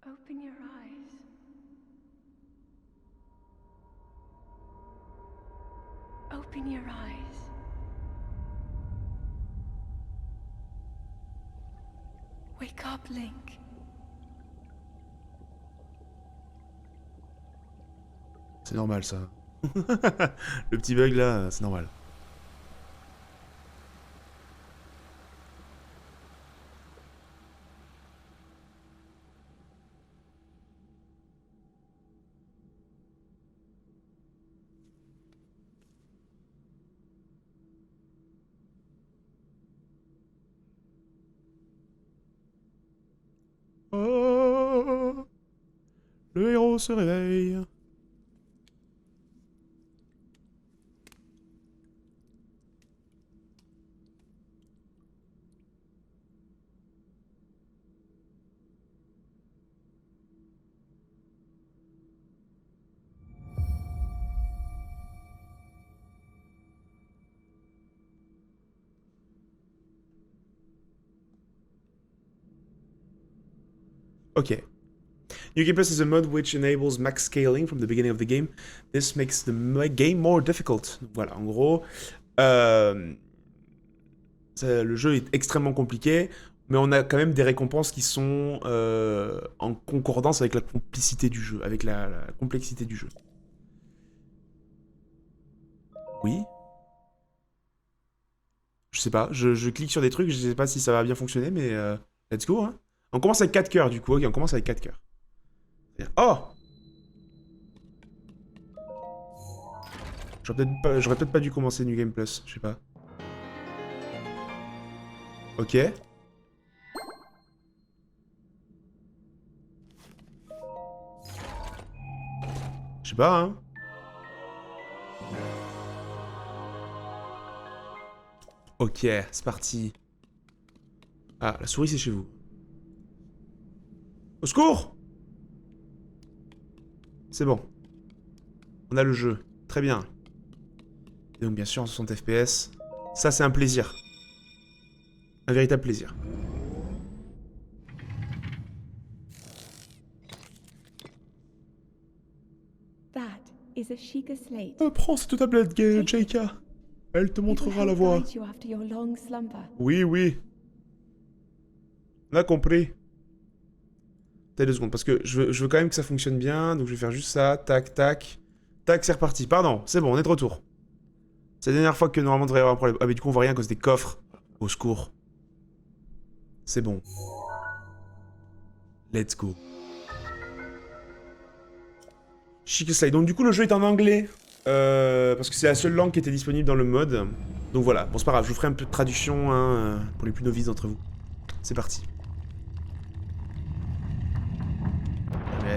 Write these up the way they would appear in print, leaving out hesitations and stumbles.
Open your eyes. Open your eyes. Wake up, Link. C'est normal ça. Le petit bug là, c'est normal. Oh, le héros se réveille. Okay. New Game Plus is a mod which enables max scaling from the beginning of the game. This makes the game more difficult. Voilà, en gros, le jeu est extrêmement compliqué, mais on a quand même des récompenses qui sont en concordance avec la complicité du jeu, avec la complexité du jeu. Oui. Je sais pas, je clique sur des trucs, je sais pas si ça va bien fonctionner, mais let's go, hein. On commence avec 4 cœurs, du coup. Ok, on commence avec 4 cœurs. Oh! J'aurais peut-être pas dû commencer New Game Plus, je sais pas. Ok. Je sais pas, hein. Ok, c'est parti. Ah, la souris c'est chez vous. Au secours! C'est bon. On a le jeu. Très bien. Et donc bien sûr en 60 FPS. Ça c'est un plaisir. Un véritable plaisir. That is a Sheikah slate. Prends cette tablette, Jaika. Elle te montrera la voie. You after your long slumber. Oui, oui. On a compris. T'as 2 secondes, parce que je veux quand même que ça fonctionne bien, donc je vais faire juste ça, tac, tac. Tac, c'est reparti. Pardon, c'est bon, on est de retour. C'est la dernière fois que normalement on devrait y avoir un problème. Ah mais du coup on voit rien à cause des coffres. Au secours. C'est bon. Let's go. Chic slide. Donc du coup le jeu est en anglais. Parce que c'est la seule langue qui était disponible dans le mode. Donc voilà, bon c'est pas grave, je vous ferai un peu de traduction hein, pour les plus novices d'entre vous. C'est parti.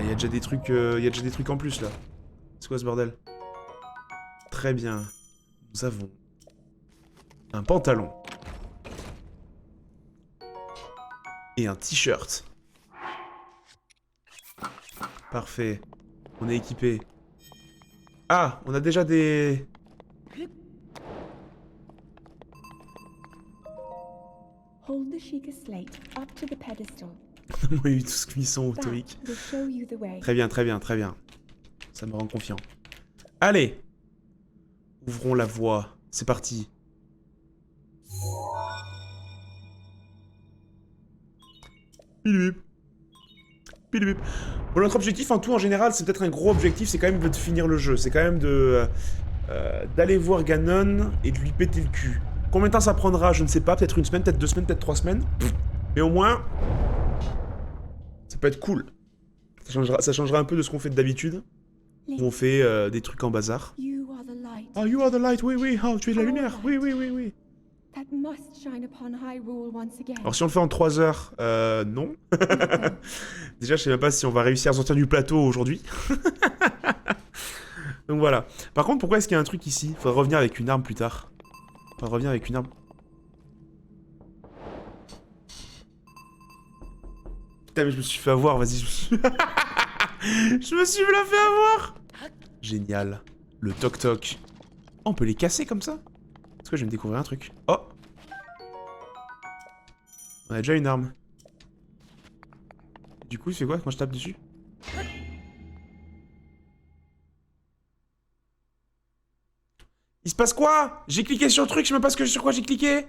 Il y a déjà des trucs, en plus là. C'est quoi ce bordel? Très bien. Nous avons un pantalon et un t-shirt. Parfait. On est équipé. Ah, on a déjà des... Hold the Sheikah slate up to the pedestal. On a eu tout ce qu'ils sont autoïques. Will show you the way. Très bien, très bien, très bien. Ça me rend confiant. Allez! Ouvrons la voie. C'est parti. Bidibip. Bidibip. Bon, notre objectif en tout, en général, c'est peut-être un gros objectif, c'est quand même de finir le jeu. C'est quand même de... d'aller voir Ganon et de lui péter le cul. Combien de temps ça prendra? Je ne sais pas. Peut-être 1 semaine, peut-être 2 semaines, peut-être 3 semaines. Mais au moins... ça peut être cool. Ça changera un peu de ce qu'on fait d'habitude. Où on fait des trucs en bazar. You are the light. Ah, you are the light, oui, oui. Ah, tu es de la lumière. Oui, oui, oui, oui. That must shine upon Hyrule once again. Alors si on le fait en 3 heures, non. Déjà, je sais même pas si on va réussir à sortir du plateau aujourd'hui. Donc voilà. Par contre, pourquoi est-ce qu'il y a un truc ici? Faudrait revenir avec une arme plus tard. Faudrait revenir avec une arme. Putain, mais je me suis fait avoir, vas-y. Je me suis fait avoir. Génial. Le toc-toc. Oh, on peut les casser comme ça? Est-ce que je vais me découvrir un truc? Oh! On a déjà une arme. Du coup, il fait quoi quand je tape dessus? Il se passe quoi? J'ai cliqué sur le truc, je sais même pas sur quoi j'ai cliqué.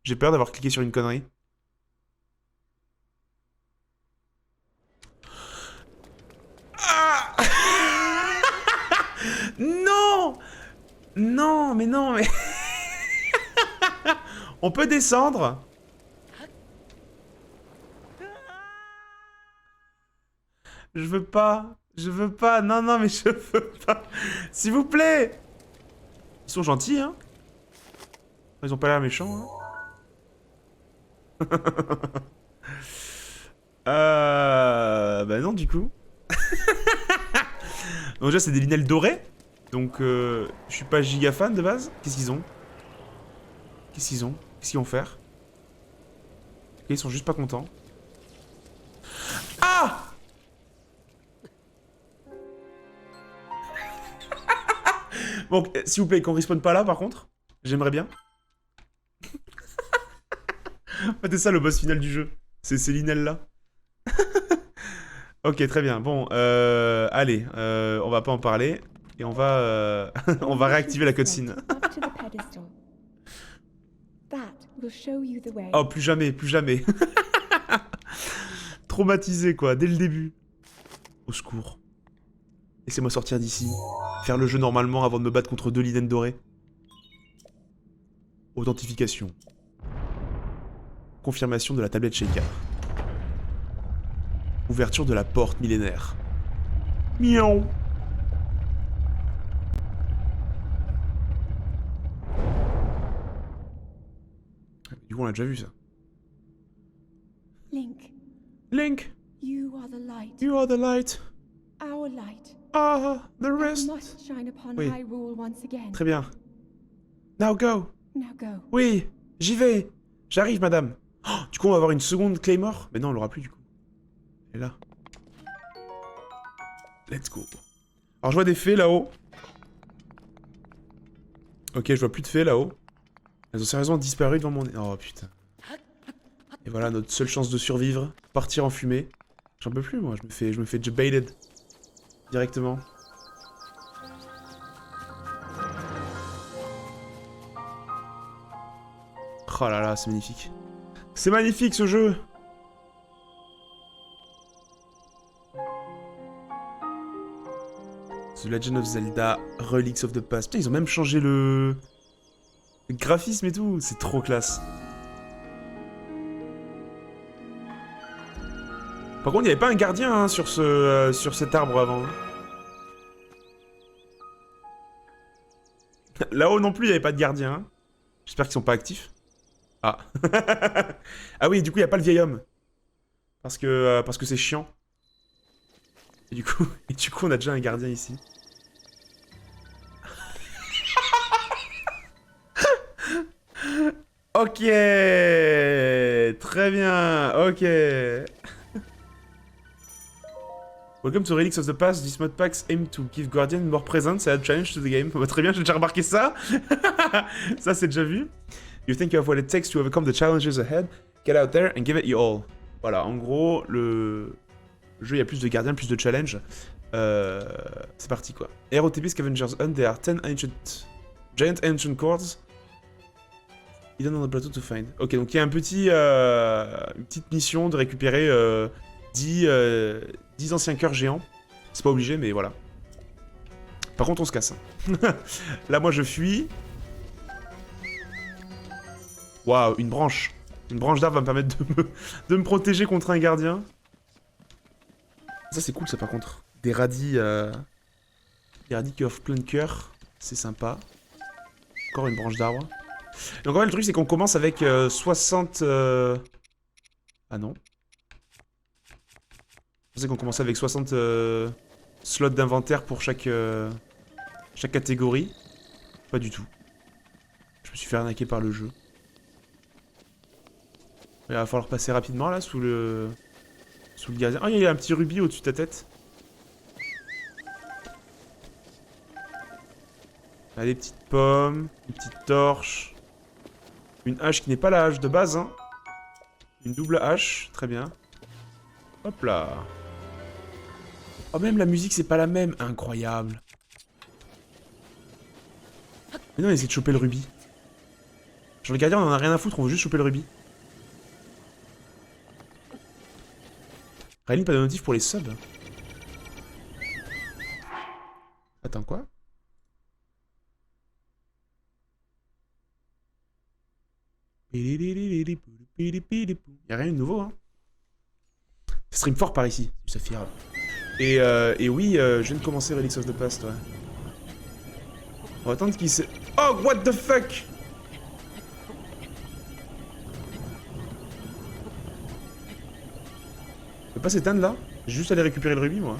J'ai peur d'avoir cliqué sur une connerie. Ah non! Non, mais non, mais... On peut descendre. Je veux pas. Je veux pas. Non, non, mais je veux pas. S'il vous plaît. Ils sont gentils, hein. Ils ont pas l'air méchants, hein. Bah non, du coup. Donc déjà, c'est des linelles dorées. Donc, je suis pas giga fan de base. Qu'est-ce qu'ils ont? Qu'est-ce qu'ils ont? Qu'est-ce qu'ils vont faire? Ok, ils sont juste pas contents. Ah! Bon, s'il vous plaît, qu'on respawn pas là, par contre. J'aimerais bien. En fait, c'est ça le boss final du jeu. C'est ces linelles là. Ok, très bien. Bon, allez, on va pas en parler. Et on va, on va réactiver la cutscene. Up to the pedestal. That will show you the way. Oh, plus jamais, plus jamais. Traumatisé, quoi, dès le début. Au secours. Laissez-moi sortir d'ici. Faire le jeu normalement avant de me battre contre 2 linens dorées. Authentification. Confirmation de la tablette Sheikah. Ouverture de la porte millénaire. Miaou. Du coup, on l'a déjà vu, ça. Link, Link, you are the light. you are the light. Our light. Ah, the It rest. must shine upon Oui. Hyrule once again. Très bien. Now go. Now go. Oui, j'y vais. J'arrive, madame. Oh, du coup, on va avoir une seconde Claymore. Mais non, on l'aura plus, du coup. Elle est là. Let's go. Alors, je vois des fées là-haut. Ok, je vois plus de fées là-haut. Elles ont sérieusement disparu devant mon nez. Oh, putain. Et voilà, notre seule chance de survivre. Partir en fumée. J'en peux plus, moi. Je me fais baited. Directement. Oh là là, c'est magnifique. C'est magnifique, ce jeu. The Legend of Zelda, Relics of the Past. Putain, ils ont même changé le graphisme et tout. C'est trop classe. Par contre, il n'y avait pas un gardien hein, sur cet arbre avant. Là-haut non plus, il n'y avait pas de gardien. Hein. J'espère qu'ils sont pas actifs. Ah. Ah oui, du coup, il n'y a pas le vieil homme. Parce que c'est chiant. Et du coup, on a déjà un gardien ici. Ok. Très bien. Ok. Welcome to Relics of the Past. This mod packs aim to give Guardian more presence and add challenge to the game. Bah, très bien, j'ai déjà remarqué ça. Ça, c'est déjà vu. You think you have what it takes to overcome the challenges ahead? Get out there and give it your all. Voilà, en gros, le jeu, il y a plus de gardiens, plus de challenges. C'est parti, quoi. ROTP Scavengers Hunt, there are 10 giant ancient cords hidden on the plateau to find. Ok, donc il y a une petite mission de récupérer 10 anciens cœurs géants. C'est pas obligé, mais voilà. Par contre, on se casse. Là, moi, je fuis. Waouh, une branche. Une branche d'arbre va me permettre de me protéger contre un gardien. Ça, c'est cool, ça, par contre. Des radis qui offrent plein de cœurs. C'est sympa. Encore une branche d'arbre. Donc, en fait, le truc, c'est qu'on commence avec 60... Ah non. Je pensais qu'on commençait avec 60 slots d'inventaire pour chaque catégorie. Pas du tout. Je me suis fait arnaquer par le jeu. Il va falloir passer rapidement là sous le gardien. Oh, il y a un petit rubis au-dessus de ta tête. Ah, des petites pommes, une petite torche. Une hache qui n'est pas la hache de base, hein. Une double hache, très bien. Hop là. Oh, même la musique, c'est pas la même. Incroyable. Mais non, on essaie de choper le rubis. Genre, le gardien, on en a rien à foutre, on veut juste choper le rubis. Rayline, pas de notif pour les subs. Attends, quoi? Y'a rien de nouveau, hein. Ça stream fort par ici, ça fait fier. Et oui, je viens de commencer Relics of the Past, ouais. On va attendre qu'il se... Oh, what the fuck! Je peux pas s'éteindre, là? J'ai juste aller récupérer le rubis, moi.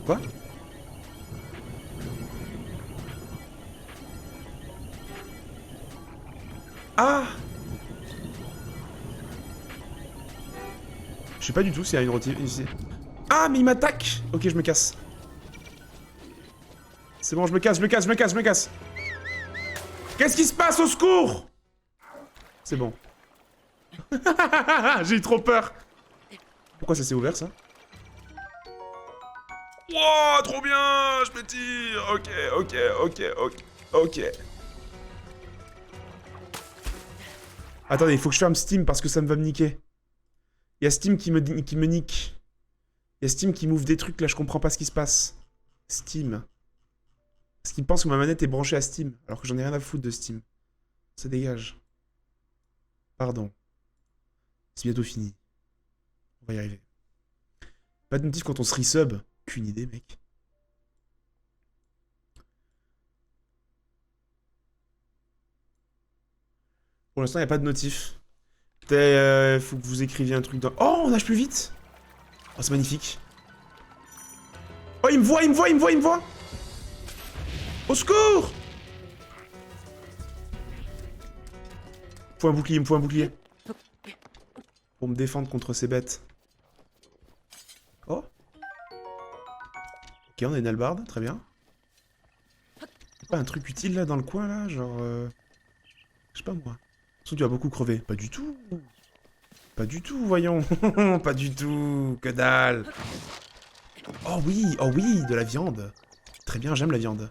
Quoi? Ah! Je sais pas du tout s'il y a une routine ici. Ah, mais il m'attaque! Ok, je me casse. C'est bon, je me casse. Qu'est-ce qui se passe, au secours? C'est bon. J'ai eu trop peur. Pourquoi ça s'est ouvert, ça? Wow, trop bien! Je me tire! Ok. Attendez, il faut que je ferme Steam parce que ça me va me niquer. Il y a Steam qui me nique. Il y a Steam qui m'ouvre des trucs, là, je comprends pas ce qui se passe. Steam. Parce qu'il pense que ma manette est branchée à Steam, alors que j'en ai rien à foutre de Steam. Ça dégage. Pardon. C'est bientôt fini. On va y arriver. Pas de notif quand on se resub. Qu'une idée, mec. Pour l'instant, il n'y a pas de notif. Faut que vous écriviez un truc dans... Oh, on nage plus vite. Oh, c'est magnifique. Oh, il me voit. Au secours! Il me faut un bouclier. Pour me défendre contre ces bêtes. Oh. Ok, on a une hallebarde, très bien. Y'a pas un truc utile là dans le coin là, genre... Je sais pas moi. Sauf que tu vas beaucoup crever. Pas du tout. Pas du tout, voyons. Pas du tout. Que dalle. Oh oui, de la viande. Très bien, j'aime la viande.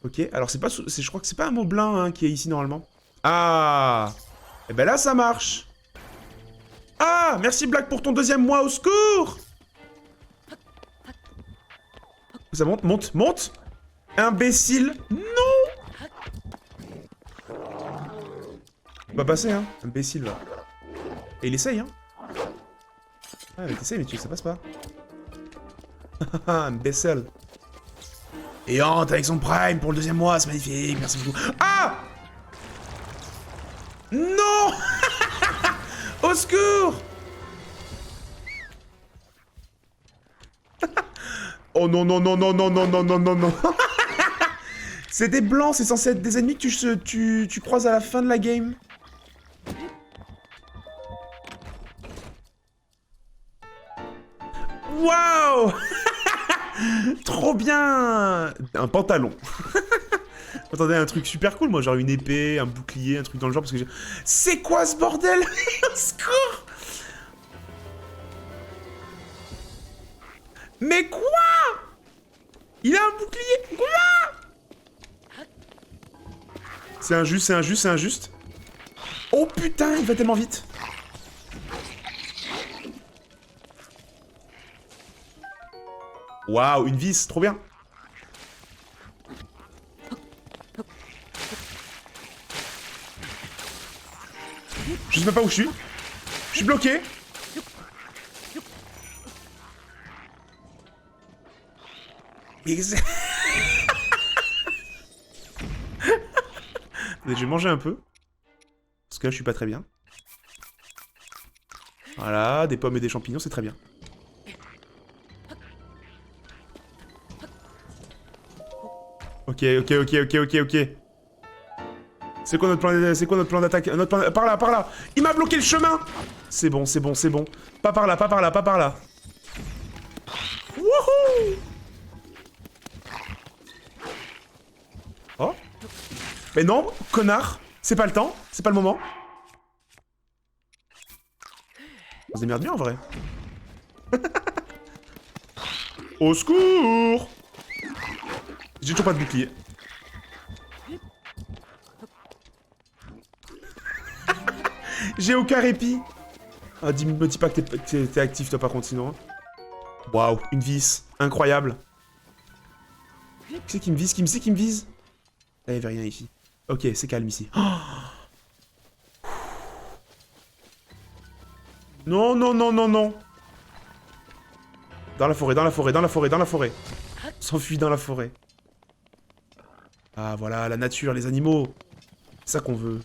Ok, alors c'est pas... Je crois que c'est pas un moblin hein, qui est ici normalement. Ah! Eh ben là, ça marche. Ah! Merci Black pour ton deuxième mois, au secours! Ça monte! Imbécile! Non! On va passer, hein. Imbécile, va. Et il essaye, hein. Ah, mais t'essayes, mais ça passe pas. Imbécile. Et hante avec son prime pour le deuxième mois, c'est magnifique, merci beaucoup. Ah! Non! Au secours! Oh non. C'est des blancs, c'est censé être des ennemis que tu croises à la fin de la game. Waouh! Trop bien! Un pantalon. Attendez, un truc super cool, moi, genre une épée, un bouclier, un truc dans le genre, parce que j'ai... C'est quoi ce bordel? Au secours! Mais quoi? Il a un bouclier? Quoi? C'est injuste. Oh putain, il va tellement vite. Waouh, une vis, trop bien. Je sais même pas où je suis. Je suis bloqué. Je vais manger un peu. Parce que là, je suis pas très bien. Voilà, des pommes et des champignons, c'est très bien. Ok. C'est quoi notre plan d'attaque? Par là. Il m'a bloqué le chemin. C'est bon. Pas par là. Wouhou! Mais non, connard. C'est pas le temps, c'est pas le moment. On se démerde bien en vrai. Au secours! J'ai toujours pas de bouclier. J'ai aucun répit. Ah, me dis pas que t'es actif toi par contre sinon. Waouh, une vis. Incroyable. Qui c'est qui me vise? Qui me vise? Là, y'avait rien ici. Ok, c'est calme ici. Oh, non, non, non, non, non. Dans la forêt, dans la forêt, dans la forêt, dans la forêt. On s'enfuit dans la forêt. Ah, voilà, la nature, les animaux. C'est ça qu'on veut.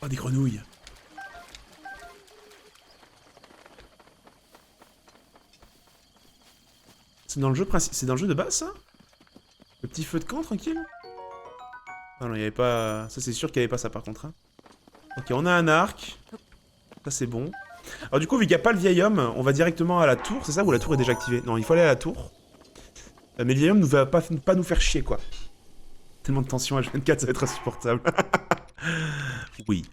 Oh, des grenouilles. C'est dans le jeu c'est dans le jeu de base, ça? Le petit feu de camp, tranquille? Ah non, il y avait pas... Ça, c'est sûr qu'il y avait pas ça, par contre. Hein. Ok, on a un arc. Ça, c'est bon. Alors du coup, vu qu'il n'y a pas le vieil homme, on va directement à la tour, c'est ça? Ou la tour est déjà activée? Non, il faut aller à la tour. Mais le vieil homme ne va pas nous faire chier, quoi. Tellement de tension H24, ça va être insupportable. Oui.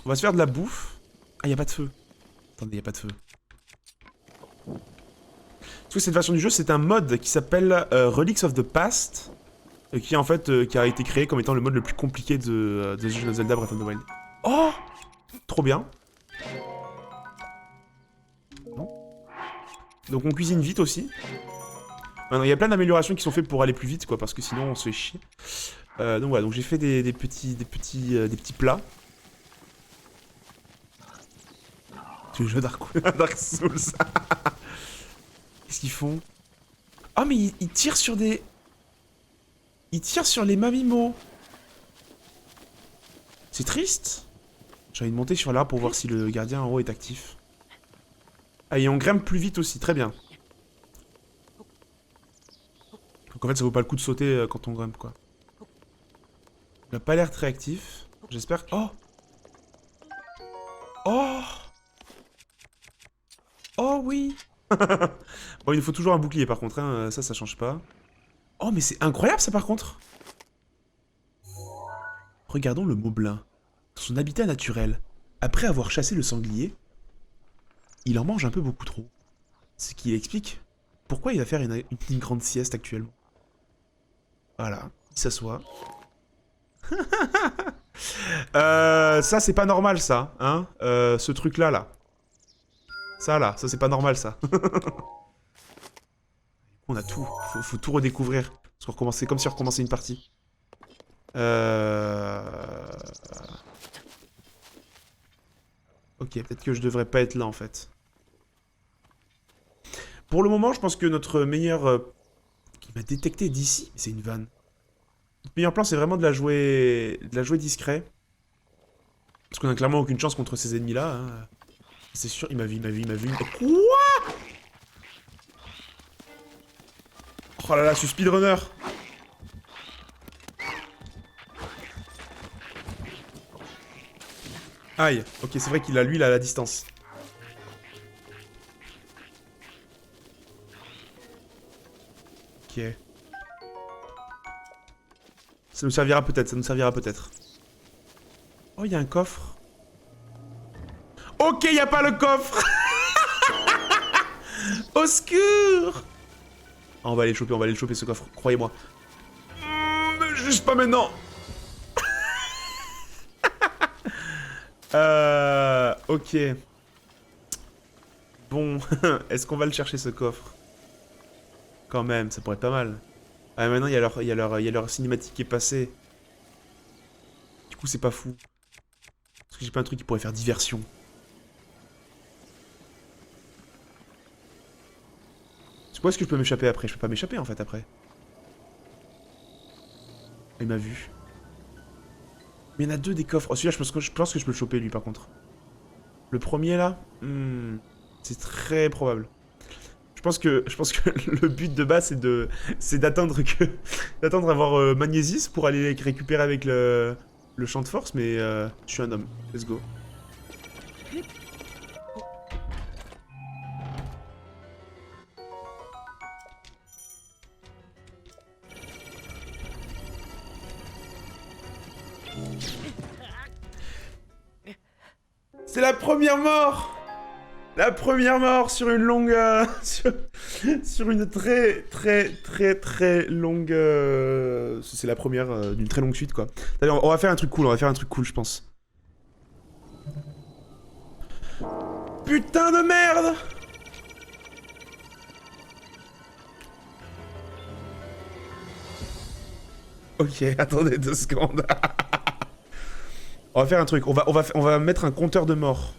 On va se faire de la bouffe. Ah, il n'y a pas de feu. Attendez, il n'y a pas de feu. Parce que cette version du jeu, c'est un mode qui s'appelle Relics of the Past. Qui, en fait, qui a été créé comme étant le mode le plus compliqué de Zelda Breath of the Wild. Oh! Trop bien. Non. Donc on cuisine vite aussi. Il y a plein d'améliorations qui sont faites pour aller plus vite, quoi, parce que sinon on se fait chier. Donc voilà, donc j'ai fait des petits plats. C'est le jeu Dark Souls. Qu'est-ce qu'ils font? Oh mais ils tirent sur des... Ils tirent sur les mamimos. C'est triste. J'ai envie de monter sur l'arbre pour voir si le gardien en haut est actif. Ah, et on grimpe plus vite aussi, très bien. Donc en fait, ça vaut pas le coup de sauter quand on grimpe, quoi. Il a pas l'air très actif. J'espère que... Oh! Oh! Oh oui! Bon, il nous faut toujours un bouclier, par contre, hein. Ça change pas. Oh, mais c'est incroyable, ça, par contre! Regardons le moblin. Dans son habitat naturel, après avoir chassé le sanglier, il en mange un peu beaucoup trop. Ce qui explique pourquoi il va faire une grande sieste actuellement. Voilà, il s'assoit. Ça c'est pas normal ça, hein, ce truc là. Ça c'est pas normal ça. On a tout, faut tout redécouvrir. Parce qu'on recommençait comme si on recommençait une partie. Ok, peut-être que je devrais pas être là en fait. Pour le moment, je pense que notre meilleur... qui m'a détecté d'ici, c'est une vanne. Notre meilleur plan, c'est vraiment de la jouer discret. Parce qu'on a clairement aucune chance contre ces ennemis-là. Hein. C'est sûr, il m'a vu. Quoi? Oh là là, ce speedrunner. Aïe, ok, c'est vrai qu'il a lui, il a la distance. Ok. Ça nous servira peut-être, Oh, il y a un coffre. Ok, il n'y a pas le coffre. Au secours. On va aller le choper ce coffre, croyez-moi. Juste pas maintenant. Ok. Bon, est-ce qu'on va le chercher ce coffre? Quand même, ça pourrait être pas mal. Ah, maintenant, il y a leur cinématique qui est passée. Du coup, c'est pas fou. Parce que j'ai pas un truc qui pourrait faire diversion. C'est quoi, est-ce que je peux m'échapper après? Je peux pas m'échapper, en fait, après. Il m'a vu. Mais il y en a deux des coffres. Oh, celui-là, je pense que je peux le choper, lui, par contre. Le premier, là c'est très probable. Je pense que le but de base, c'est d'attendre d'avoir Magnésis pour aller récupérer avec le champ de force, mais je suis un homme. Let's go. C'est la première mort! La première mort sur une longue... sur une très longue... C'est la première d'une très longue suite, quoi. Allez, on va faire un truc cool, je pense. Putain de merde! Ok, attendez 2 secondes. On va faire un truc, on va mettre un compteur de mort.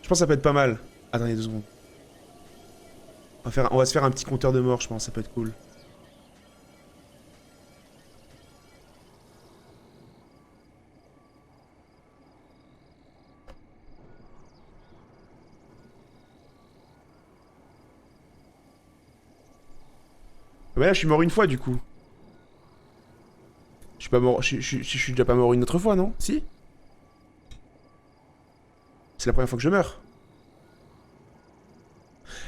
Je pense que ça peut être pas mal. Attendez 2 secondes. On va se faire un petit compteur de mort, je pense, ça peut être cool. Mais là, je suis mort une fois, du coup. Je suis pas mort... Je suis déjà pas mort une autre fois, non? Si? C'est la première fois que je meurs.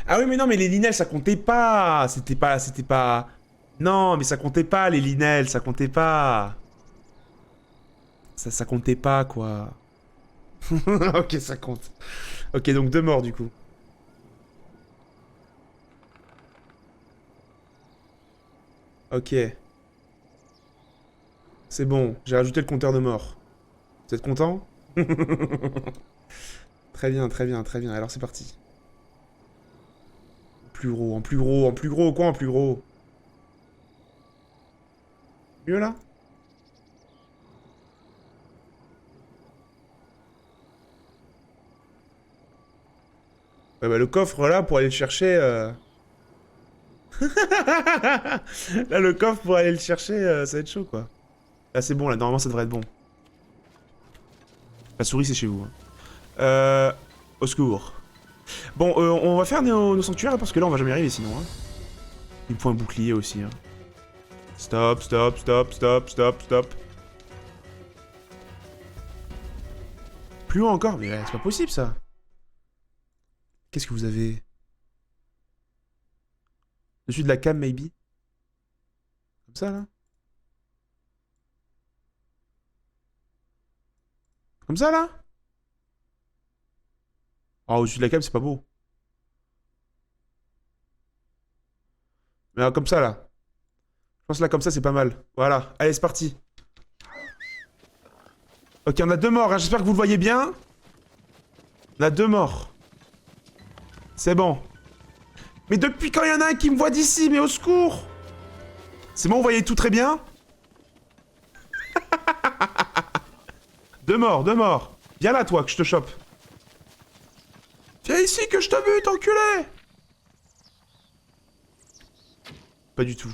Ah oui, mais non, mais les linelles, ça comptait pas. C'était pas... Non, mais ça comptait pas, les linelles, ça comptait pas. Ça comptait pas, quoi. Ok, ça compte. Ok, donc 2 morts, du coup. Ok. C'est bon, j'ai rajouté le compteur de mort. Vous êtes content? Très bien, très bien, très bien. Alors c'est parti. Plus gros, en plus gros, en plus gros, quoi en plus gros? Mieux là? Ouais, bah le coffre là, pour aller le chercher... Là, le coffre, pour aller le chercher, ça va être chaud, quoi. Là, c'est bon, là, normalement, ça devrait être bon. La souris, c'est chez vous. Hein. Au secours. Bon, on va faire nos sanctuaires, parce que là, on va jamais y arriver, sinon. Hein. Il me faut un bouclier, aussi. Hein. Stop, stop, stop, stop, stop, stop. Plus haut encore? Mais c'est pas possible, ça. Qu'est-ce que vous avez? Dessus de la cam, maybe? Comme ça, là? Comme ça, là? Oh, au-dessus de la cam, c'est pas beau. Mais comme ça, là. Je pense là, comme ça, c'est pas mal. Voilà. Allez, c'est parti. Ok, on a 2 morts, hein. J'espère que vous le voyez bien. On a 2 morts. C'est bon. Mais depuis quand il y en a un qui me voit d'ici? Mais au secours! C'est bon, vous voyez tout très bien? 2 morts, 2 morts. Viens là, toi, que je te chope. Viens ici, que je te bute, enculé! Pas du tout.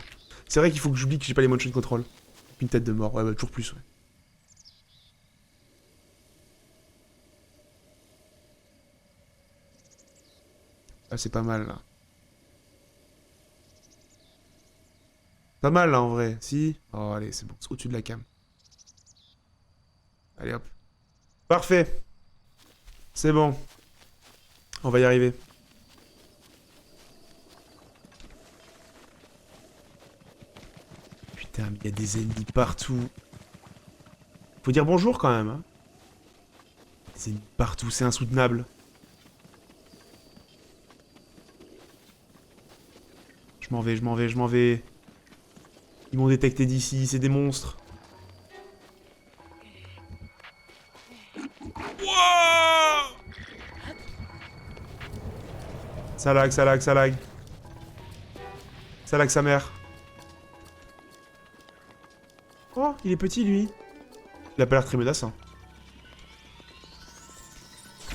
C'est vrai qu'il faut que j'oublie que j'ai pas les motion control. Une tête de mort, ouais, bah, toujours plus, ouais. Ah, c'est pas mal, là. Pas mal, là, en vrai. Si? Oh, allez, c'est bon. C'est au-dessus de la cam. Allez, hop. Parfait. C'est bon. On va y arriver. Putain, mais il y a des ennemis partout. Faut dire bonjour, quand même, hein. Des ennemis partout, c'est insoutenable. Je m'en vais, je m'en vais, je m'en vais. Ils m'ont détecté d'ici, c'est des monstres. Wow! Ça lag, ça lag, ça lag. Ça lag sa mère. Oh, il est petit, lui. Il a pas l'air très menaçant.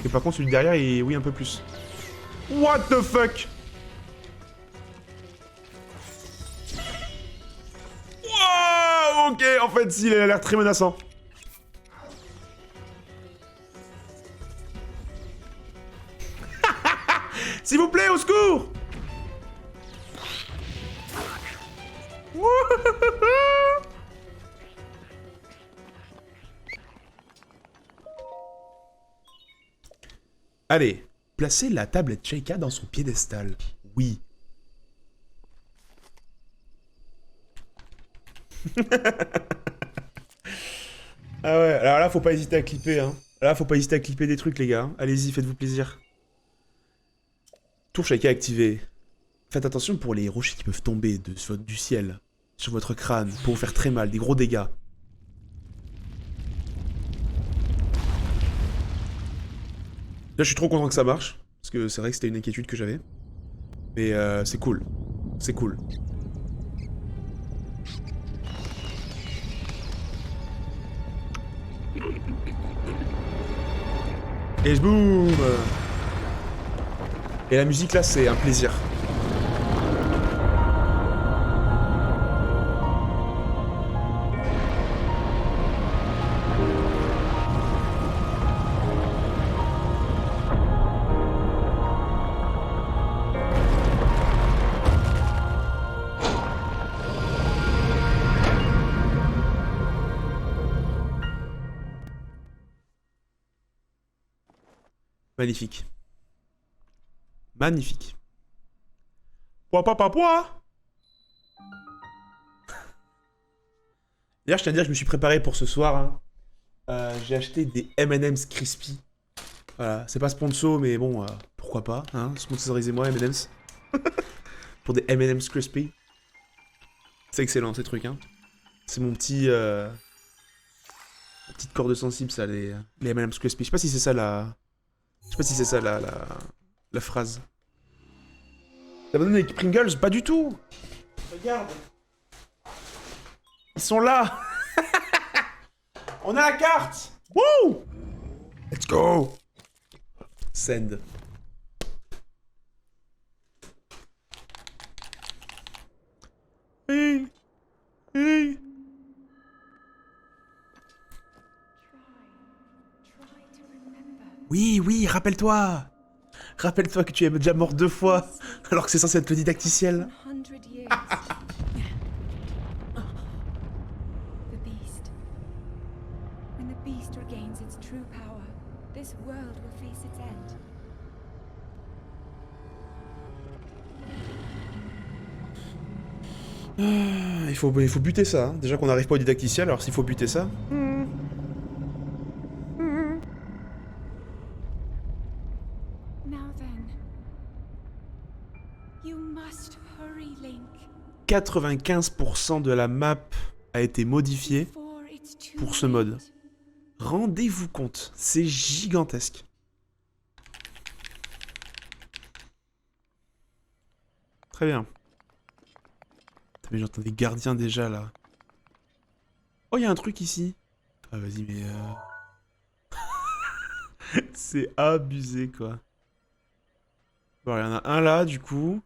Et par contre, celui derrière, il... oui, un peu plus. What the fuck? Wow, ok, en fait, si, il a l'air très menaçant. S'il vous plaît, au secours! Allez, placez la tablette Sheikah dans son piédestal. Oui. Ah ouais, alors là, faut pas hésiter à clipper, hein. Là, faut pas hésiter à clipper des trucs, les gars. Allez-y, faites-vous plaisir. Tour chacun activé. Faites attention pour les rochers qui peuvent tomber du ciel sur votre crâne pour vous faire très mal, des gros dégâts. Là, je suis trop content que ça marche, parce que c'est vrai que c'était une inquiétude que j'avais. Mais c'est cool. C'est cool. Et boum! Et la musique là, c'est un plaisir. Magnifique. Magnifique. Pouah, pouah, pouah, pouah. D'ailleurs, je tiens à dire que je me suis préparé pour ce soir. Hein. J'ai acheté des M&M's Crispy. Voilà, c'est pas sponsor, mais bon, pourquoi pas, hein. Sponsorisez-moi, M&M's. Pour des M&M's Crispy. C'est excellent, ces trucs, hein. C'est mon petit... petite corde sensible, ça, les M&M's Crispy. Je sais pas si c'est ça, la... Je sais pas si c'est ça, la phrase. T'as abandonné avec Pringles? Pas du tout. Regarde. Ils sont là. On a la carte. Wouh. Let's go. Send. Hey. Hey. Oui, oui, rappelle-toi. Rappelle-toi que tu es déjà mort 2 fois, alors que c'est censé être le didacticiel. 100 years. The beast. When the beast regains its true power, this world will face its end. Il faut buter ça. Hein. Déjà qu'on n'arrive pas au didacticiel, alors s'il faut buter ça. Now then, you must hurry, Link. 95% de la map a été modifiée Before it's too pour ce mode. late. Rendez-vous compte, c'est gigantesque. Très bien. Putain, mais j'entends des gardiens déjà là. Oh, il y a un truc ici. Ah, vas-y, mais. C'est abusé quoi. Bon, il y en a un là du coup.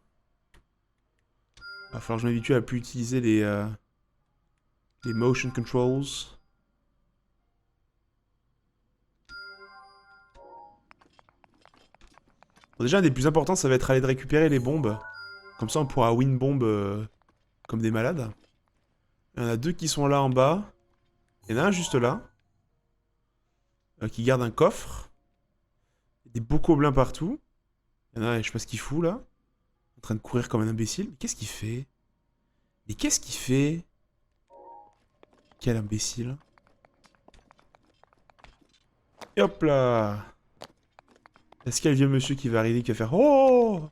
Va falloir que je m'habitue à plus utiliser les motion controls. Bon, déjà, un des plus importants, ça va être aller de récupérer les bombes. Comme ça, on pourra win bomb comme des malades. Il y en a 2 qui sont là en bas. Il y en a un juste là. Qui garde un coffre. Il y a des beaux gobelins partout. Il y en a un, je sais pas ce qu'il fout là. En train de courir comme un imbécile. Mais qu'est-ce qu'il fait? Mais qu'est-ce qu'il fait? Quel imbécile. Et hop là. Est-ce qu'il y a le vieux monsieur qui va arriver, qui va faire oh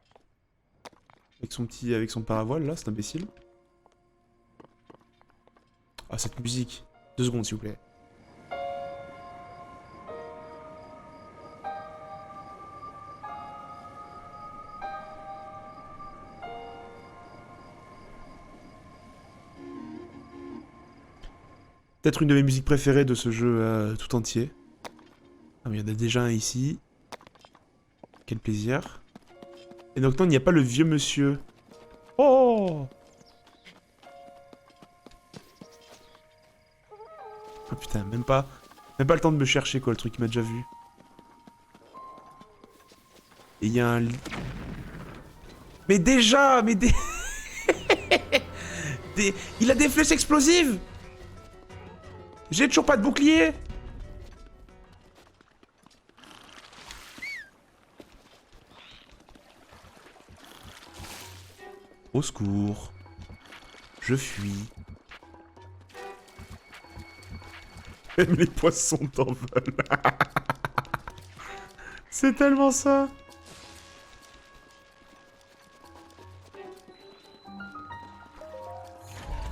avec son paravoile là, cet imbécile. Ah, cette musique. 2 secondes s'il vous plaît. Peut-être une de mes musiques préférées de ce jeu tout entier. Ah, mais il y en a déjà un ici. Quel plaisir. Et donc non, il n'y a pas le vieux monsieur. Oh! Oh putain, même pas le temps de me chercher quoi, le truc qui m'a déjà vu. Et il y a un lit. Mais déjà, il a des flèches explosives! J'ai toujours pas de bouclier! Au secours. Je fuis. Même les poissons t'en veulent. C'est tellement ça.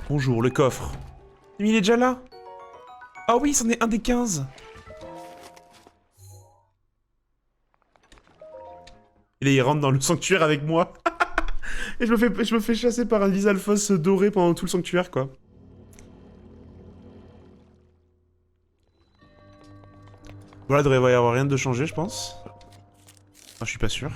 Bonjour, le coffre. Mais il est déjà là. Ah oui, c'en est un des 15. Et là, il rentre dans le sanctuaire avec moi. Et je me fais chasser par un Lizalfos doré pendant tout le sanctuaire, quoi. Voilà, il devrait y avoir rien de changé, je pense. Ah, je suis pas sûr.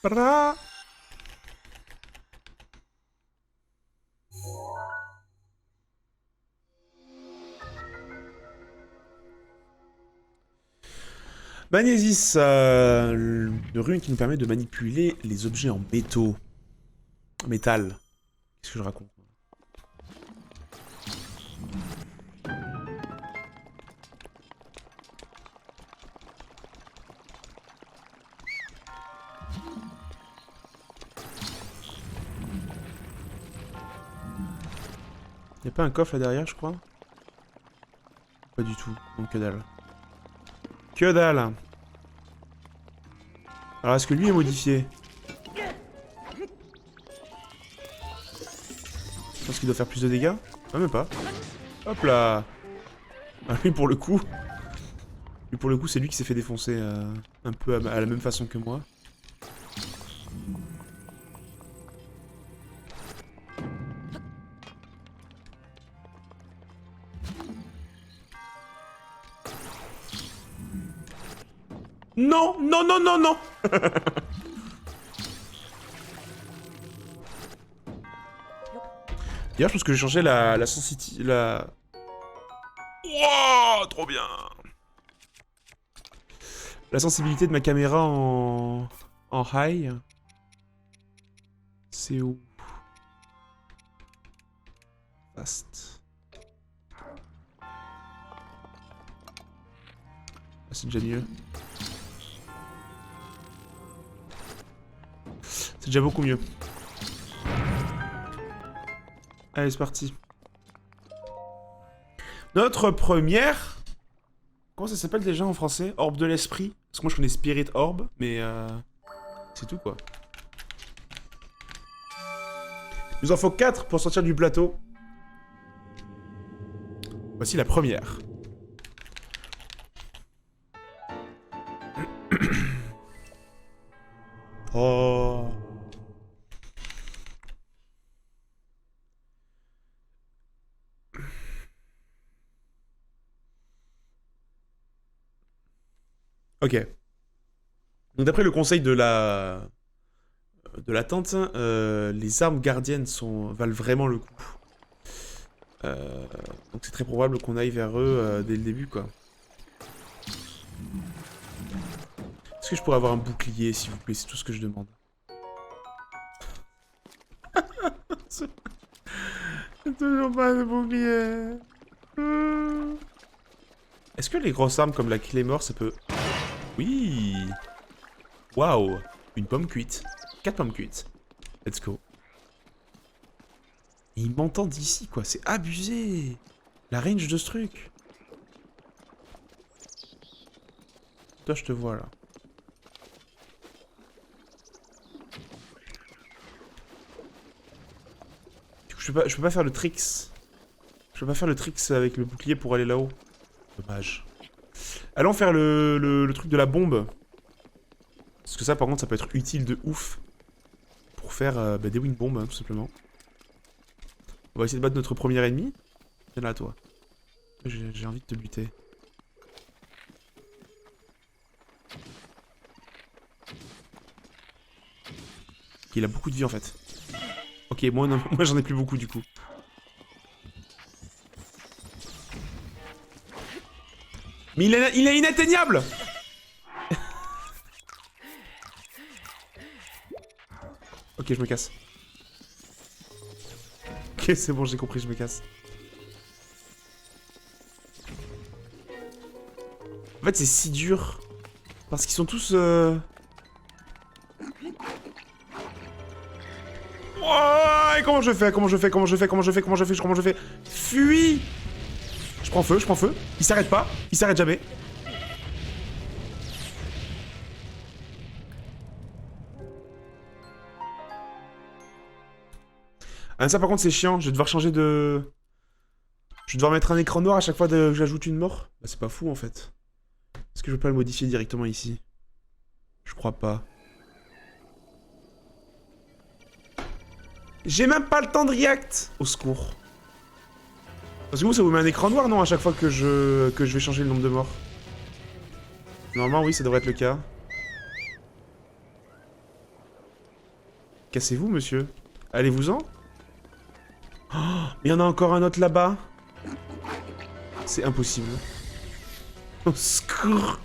Bra. Magnésis, une rune qui nous permet de manipuler les objets en métaux. Métal. Qu'est-ce que je raconte? Y'a pas un coffre là derrière, je crois? Pas du tout, donc que dalle. Que dalle! Alors, est-ce que lui est modifié? Je pense qu'il doit faire plus de dégâts? Ah, même pas. Hop là! Ah, lui, pour le coup... Lui, pour le coup, c'est lui qui s'est fait défoncer un peu à la même façon que moi. Non, non, non, non, non. D'ailleurs, je pense que j'ai changé la sensitivité, la... Wouah, trop bien. La sensibilité de ma caméra en high. C'est où? Fast. Ah, c'est déjà mieux. C'est déjà beaucoup mieux. Allez, c'est parti. Notre première... Comment ça s'appelle déjà en français? Orbe de l'esprit? Parce que moi je connais Spirit Orb, mais c'est tout quoi. Il nous en faut 4 pour sortir du plateau. Voici la première. Oh... Ok. Donc d'après le conseil de la tante, les armes gardiennes valent vraiment le coup. Donc c'est très probable qu'on aille vers eux dès le début, quoi. Est-ce que je pourrais avoir un bouclier, s'il vous plaît? C'est tout ce que je demande. C'est toujours pas de bouclier. Est-ce que les grosses armes comme la Claymore, ça peut... Oui. Waouh. Une pomme cuite. 4 pommes cuites. Let's go. Et il m'entend d'ici, quoi. C'est abusé. La range de ce truc. Toi, je te vois, là. Du coup, je peux pas faire le tricks. Je peux pas faire le tricks avec le bouclier pour aller là-haut. Dommage. Allons faire le truc de la bombe. Parce que ça, par contre, ça peut être utile de ouf. Pour faire des wing bombes, hein, tout simplement. On va essayer de battre notre premier ennemi. Viens là, toi. J'ai envie de te buter. Il a beaucoup de vie, en fait. Ok, moi, non, moi j'en ai plus beaucoup, du coup. Mais il est inatteignable. Ok, je me casse. Ok, c'est bon, j'ai compris, je me casse. En fait, c'est si dur. Parce qu'ils sont tous... Oh, et comment je fais? Fuis! Je prends feu. Il s'arrête pas. Il s'arrête jamais. Ah, ça par contre c'est chiant. Je vais devoir changer de... Je vais devoir mettre un écran noir à chaque fois que j'ajoute une mort. Bah c'est pas fou en fait. Est-ce que je peux pas le modifier directement ici? Je crois pas. J'ai même pas le temps de react. Au secours. Parce que vous, ça vous met un écran noir, non, à chaque fois que je vais changer le nombre de morts? Normalement, oui, ça devrait être le cas. Cassez-vous, monsieur. Allez-vous-en. Oh, mais il y en a encore un autre là-bas. C'est impossible. Au secours.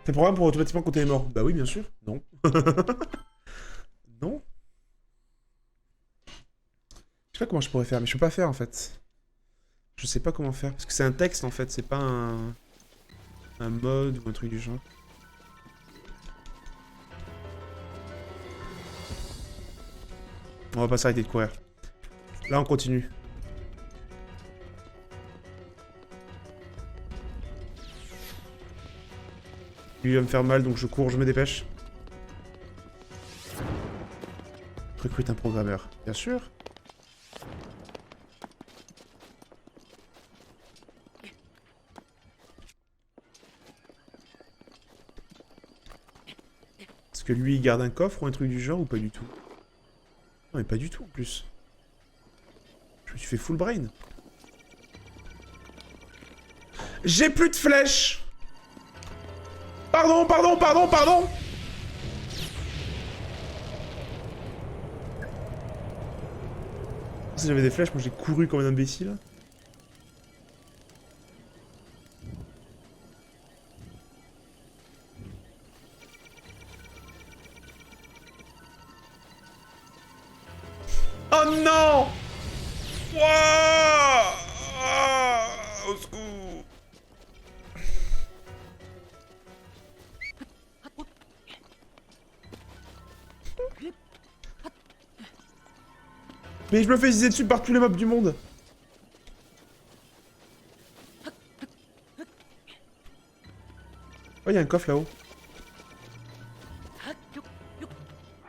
T'as programme pour automatiquement compter les morts? Bah oui, bien sûr. Non. Non. Je sais pas comment je pourrais faire, mais je peux pas faire en fait. Je sais pas comment faire, parce que c'est un texte en fait, c'est pas un mode ou un truc du genre. On va pas s'arrêter de courir. Là, on continue. Lui va me faire mal, donc je cours, je me dépêche. Recrute un programmeur, bien sûr. Est-ce que lui, il garde un coffre ou un truc du genre ou pas du tout? Non, mais pas du tout en plus. Je me suis fait full brain. J'ai plus de flèches! Pardon! Si j'avais des flèches, moi j'ai couru comme un imbécile. Oh non! Wouah! Ah, au secours! Mais je me fais viser dessus par tous les mobs du monde. Oh, il y a un coffre là-haut.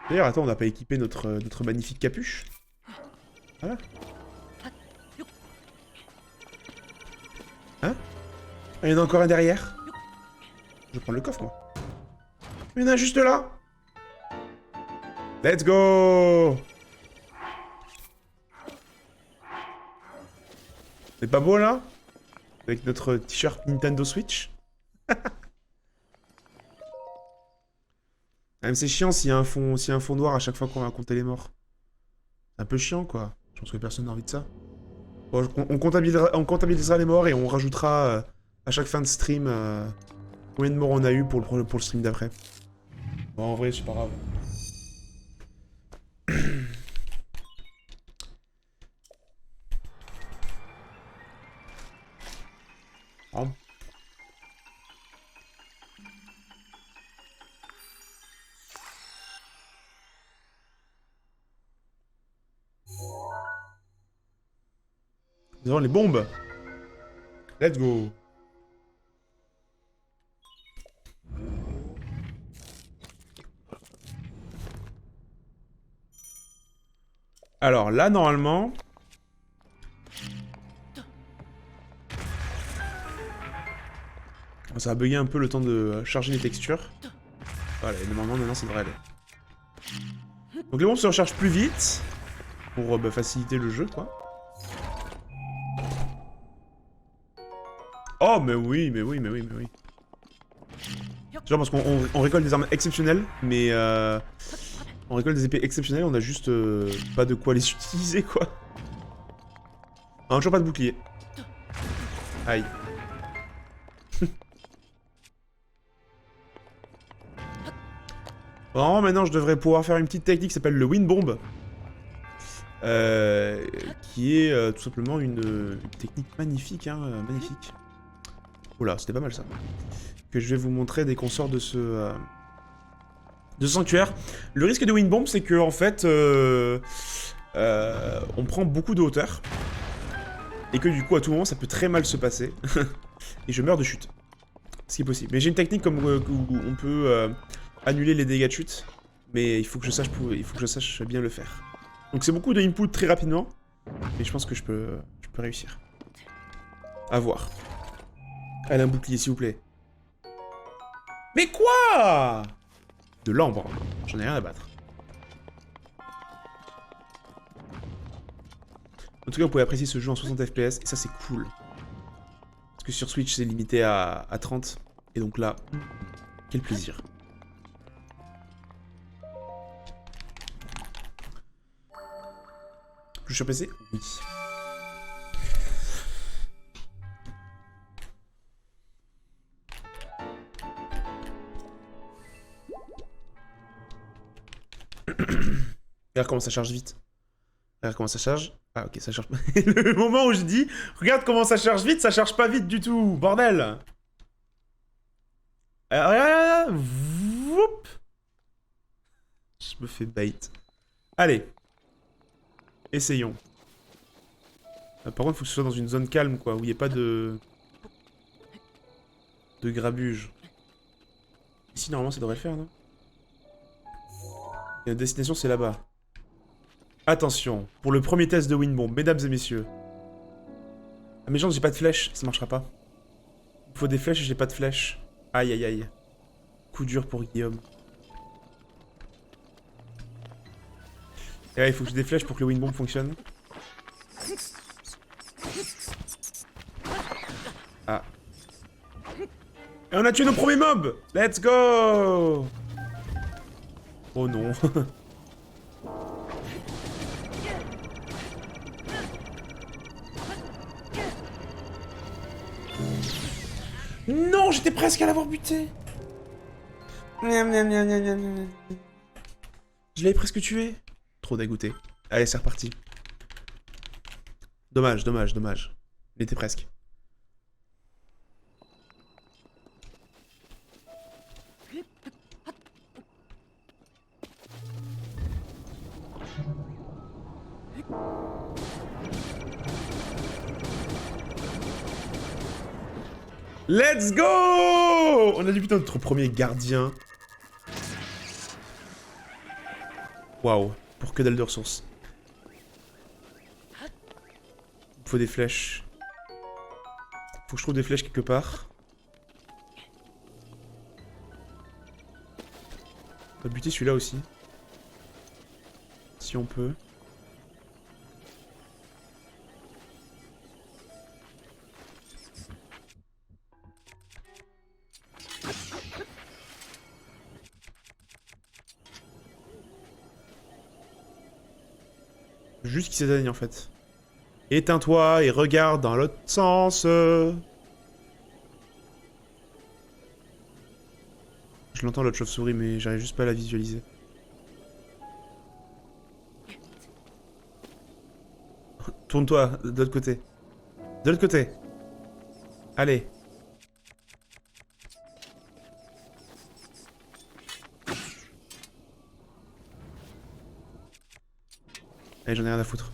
D'ailleurs, attends, on n'a pas équipé notre magnifique capuche. Voilà. Hein? Il y en a encore un derrière. Je vais prendre le coffre, moi. Il y en a un juste là. Let's go! C'est pas beau, là? Avec notre t-shirt Nintendo Switch. Même c'est chiant s'il y a un fond noir à chaque fois qu'on va compter les morts. C'est un peu chiant, quoi. Je pense que personne n'a envie de ça. Bon, on comptabilisera les morts et on rajoutera à chaque fin de stream combien de morts on a eu pour le stream d'après. Bon, en vrai, c'est pas grave. Ah. Nous avons les bombes. Let's go. Alors là, normalement... Ça va bugger un peu le temps de charger les textures. Voilà, et normalement, maintenant, ça devrait aller. Donc les bombes se rechargent plus vite. Pour faciliter le jeu, quoi. Oh, mais oui. Genre parce qu'on récolte des armes exceptionnelles, mais on récolte des épées exceptionnelles, on a juste pas de quoi les utiliser, quoi. On a toujours pas de bouclier. Aïe. Bon, maintenant je devrais pouvoir faire une petite technique qui s'appelle le wind bomb. qui est tout simplement une technique magnifique, hein, magnifique. Oula, c'était pas mal ça. Que je vais vous montrer dès qu'on sort de ce sanctuaire. Le risque de Wind Bomb, c'est que en fait, on prend beaucoup de hauteur. Et que du coup, à tout moment, ça peut très mal se passer. Et je meurs de chute. Ce qui est possible. Mais j'ai une technique comme où on peut annuler les dégâts de chute. Mais il faut que je sache bien le faire. Donc c'est beaucoup de input très rapidement. Mais je pense que je peux réussir. À voir. Allez, un bouclier, s'il vous plaît. Mais quoi? De l'ambre. J'en ai rien à battre. En tout cas, vous pouvez apprécier ce jeu en 60 FPS, et ça, c'est cool. Parce que sur Switch, c'est limité à 30. Et donc là, quel plaisir. Je suis sur PC? Oui. Regarde comment ça charge vite. Regarde comment ça charge. Ah ok, ça charge pas. Le moment où je dis, regarde comment ça charge vite, ça charge pas vite du tout, bordel. Whoop. Je me fais bait. Allez. Essayons. Par contre, il faut que ce soit dans une zone calme, quoi, où il n'y ait pas de grabuge. Ici, normalement, ça devrait le faire, non? Et la destination, c'est là-bas. Attention, pour le premier test de Wind Bomb, mesdames et messieurs. Ah mais genre, j'ai pas de flèches, ça marchera pas. Il faut des flèches et j'ai pas de flèches. Aïe aïe aïe. Coup dur pour Guillaume. Et là, il faut que j'ai des flèches pour que le Wind Bomb fonctionne. Ah. Et on a tué nos premiers mobs! Let's go! Oh non. Non, j'étais presque à l'avoir buté. Je l'avais presque tué. Trop dégoûté. Allez, c'est reparti. Dommage, dommage, dommage. Il était presque. Let's go! On a débuté notre premier gardien. Waouh, pour que dalle de ressources. Il faut des flèches. Faut que je trouve des flèches quelque part. On va buter celui-là aussi. Si on peut. Juste qu'il s'éteigne en fait. Éteins-toi et regarde dans l'autre sens. Je l'entends l'autre chauve-souris mais j'arrive juste pas à la visualiser. Tourne-toi de l'autre côté. De l'autre côté. Allez. Allez, j'en ai rien à foutre.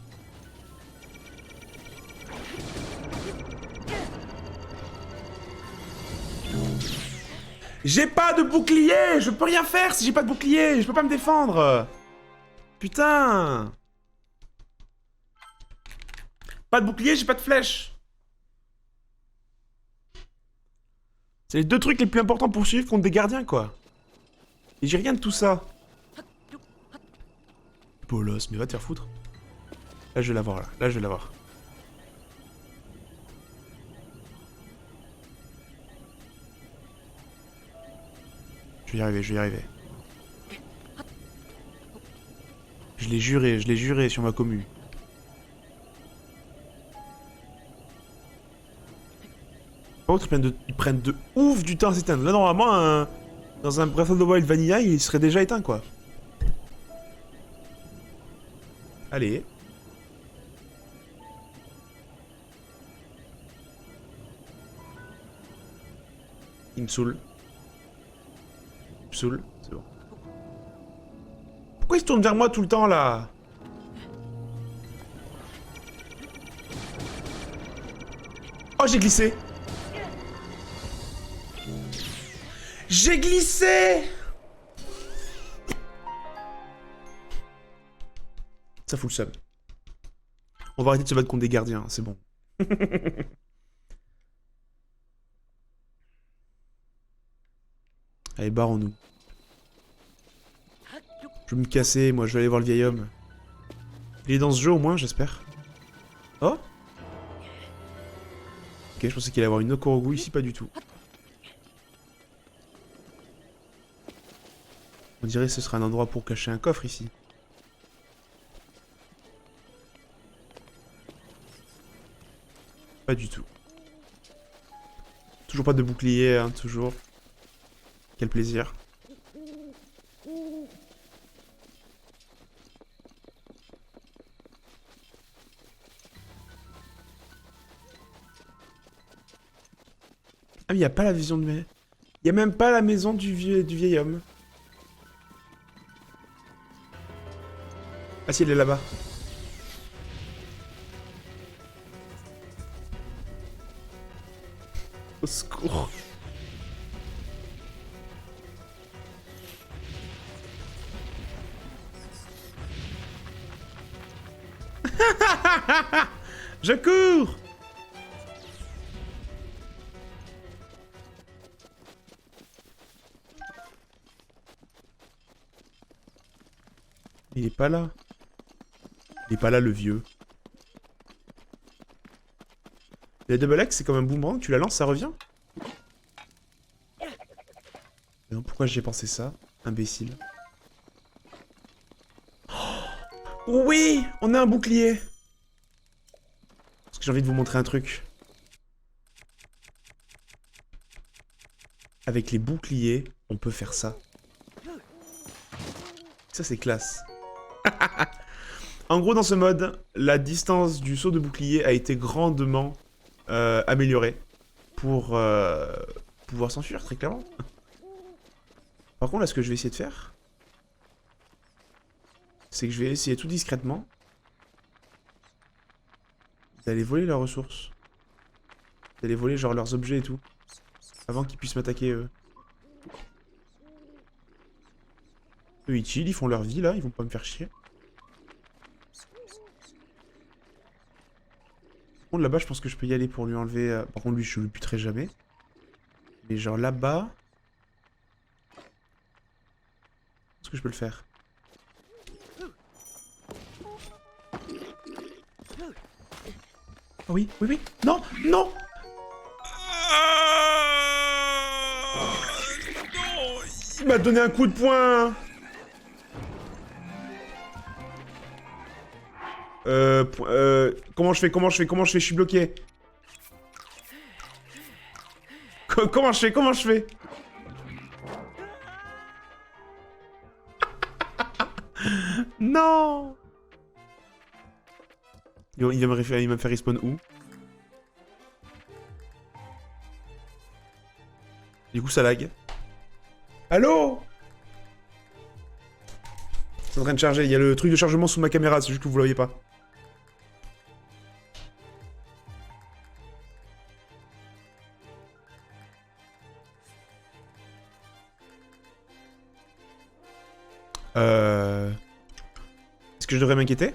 J'ai pas de bouclier! Je peux rien faire si j'ai pas de bouclier! Je peux pas me défendre! Putain! Pas de bouclier, j'ai pas de flèche! C'est les deux trucs les plus importants pour suivre contre des gardiens, quoi. Et j'ai rien de tout ça. Bolos, mais va te faire foutre. Là, je vais l'avoir, là. Là, je vais l'avoir. Je vais y arriver, je vais y arriver. Je l'ai juré sur ma commu. Par contre, ils prennent de ouf du temps à s'éteindre. Là, normalement, dans un Breath of the Wild Vanilla, il serait déjà éteint, quoi. Allez. me saoule. Il me saoule, c'est bon. Pourquoi il se tourne vers moi tout le temps, là? Oh, j'ai glissé! J'ai glissé! Ça fout le seum. On va arrêter de se battre contre des gardiens, c'est bon. Allez, barrons-nous. Je vais me casser, moi, je vais aller voir le vieil homme. Il est dans ce jeu, au moins, j'espère. Oh? Ok, je pensais qu'il allait y avoir une Okorogu, ici, pas du tout. On dirait que ce serait un endroit pour cacher un coffre, ici. Pas du tout. Toujours pas de bouclier, hein, toujours. Quel plaisir. Ah mais y a pas la vision de... Y a même pas la maison du vieil homme. Ah si, elle est là-bas. Au secours. Je cours! Il est pas là. Il est pas là, le vieux. La double axe, c'est comme un boomerang, tu la lances, ça revient? Non, pourquoi j'ai pensé ça? Imbécile. Oh, oui! On a un bouclier! Parce que j'ai envie de vous montrer un truc. Avec les boucliers, on peut faire ça. Ça, c'est classe. En gros, dans ce mode, la distance du saut de bouclier a été grandement améliorée pour pouvoir s'enfuir, très clairement. Par contre, là, ce que je vais essayer de faire, c'est que je vais essayer tout discrètement d'aller voler leurs ressources. D'aller voler, genre, leurs objets et tout. Avant qu'ils puissent m'attaquer, eux. Eux, ils chill, ils font leur vie, là, ils vont pas me faire chier. Par contre, là-bas, je pense que je peux y aller pour lui enlever... Par contre, lui, je le buterai jamais. Mais genre, là-bas... Est-ce que je peux le faire? Oh oui, oui, oui. Non, non. Non, il m'a donné un coup de poing. Comment je fais? Comment je fais? Comment je fais? Je suis bloqué. Comment je fais? Comment je fais? Non. Il va me faire respawn où? Du coup, ça lag. Allô? C'est en train de charger. Il y a le truc de chargement sous ma caméra, c'est juste que vous le voyez pas. Est-ce que je devrais m'inquiéter?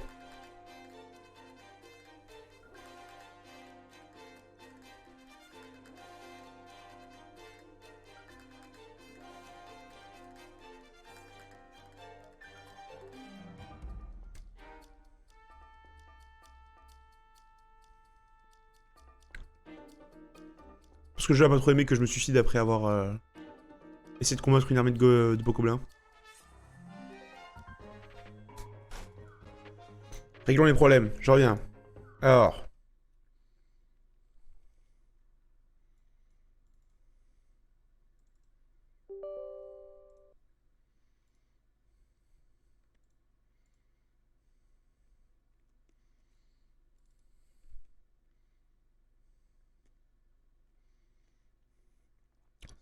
Parce que le jeu a pas trop aimé que je me suicide après avoir essayé de combattre une armée de bokoblins. Réglons les problèmes, je reviens. Alors.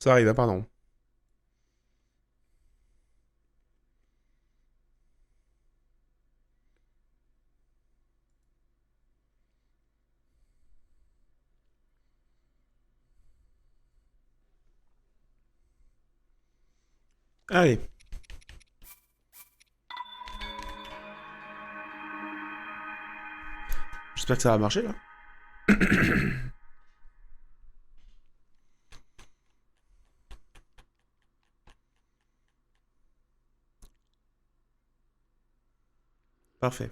Ça arrive, hein, pardon. Allez. J'espère que ça va marcher, là. Parfait.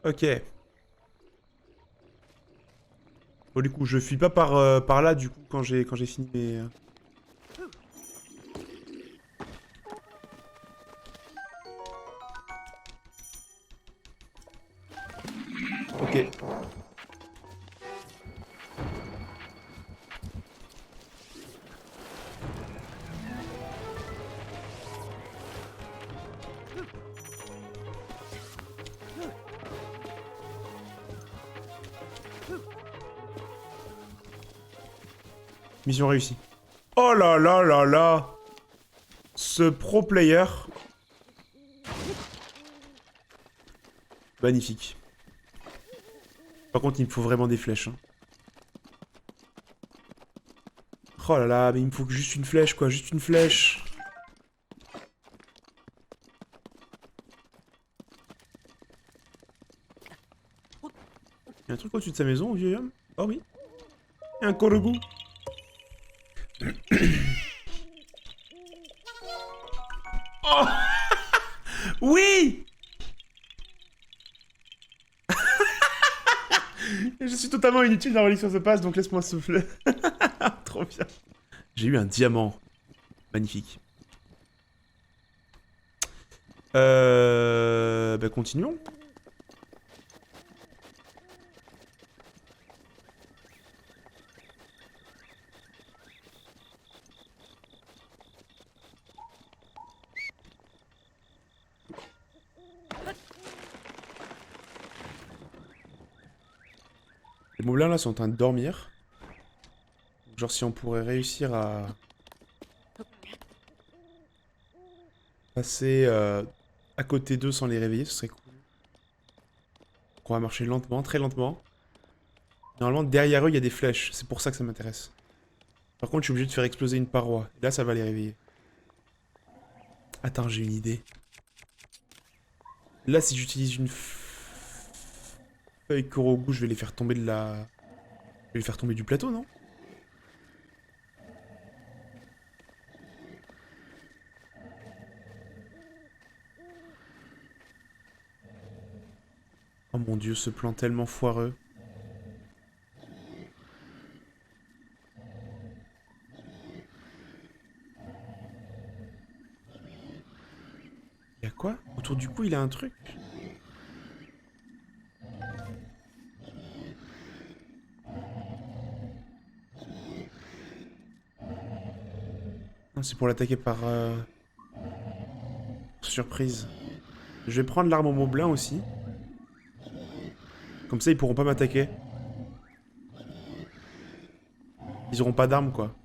Ok. Bon, du coup, je fuis pas par là, du coup, quand j'ai fini mes... Ok. Mission réussie. Oh là là là là! Ce pro player. Magnifique. Par contre, il me faut vraiment des flèches. Hein. Oh là là, mais il me faut juste une flèche, quoi. Juste une flèche. Il y a un truc au-dessus de sa maison, vieux homme? Oh oui. Il y a un corbeau. Oh oui. Je suis totalement inutile dans l'histoire se passe, donc laisse-moi souffler. Trop bien. J'ai eu un diamant. Magnifique. Bah continuons. Les moblins là sont en train de dormir. Genre si on pourrait réussir à passer à côté d'eux sans les réveiller, ce serait cool. Donc on va marcher lentement, très lentement. Normalement derrière eux il y a des flèches, c'est pour ça que ça m'intéresse. Par contre je suis obligé de faire exploser une paroi. Et là ça va les réveiller. Attends, j'ai une idée. Là si j'utilise une feuille Korogu, je vais les faire tomber de la... Je vais les faire tomber du plateau, non? Oh mon dieu, ce plan tellement foireux. Y'a quoi? Autour du cou, il a un truc? Non, c'est pour l'attaquer par... surprise. Je vais prendre l'arme au moblin aussi. Comme ça, ils pourront pas m'attaquer. Ils auront pas d'armes, quoi.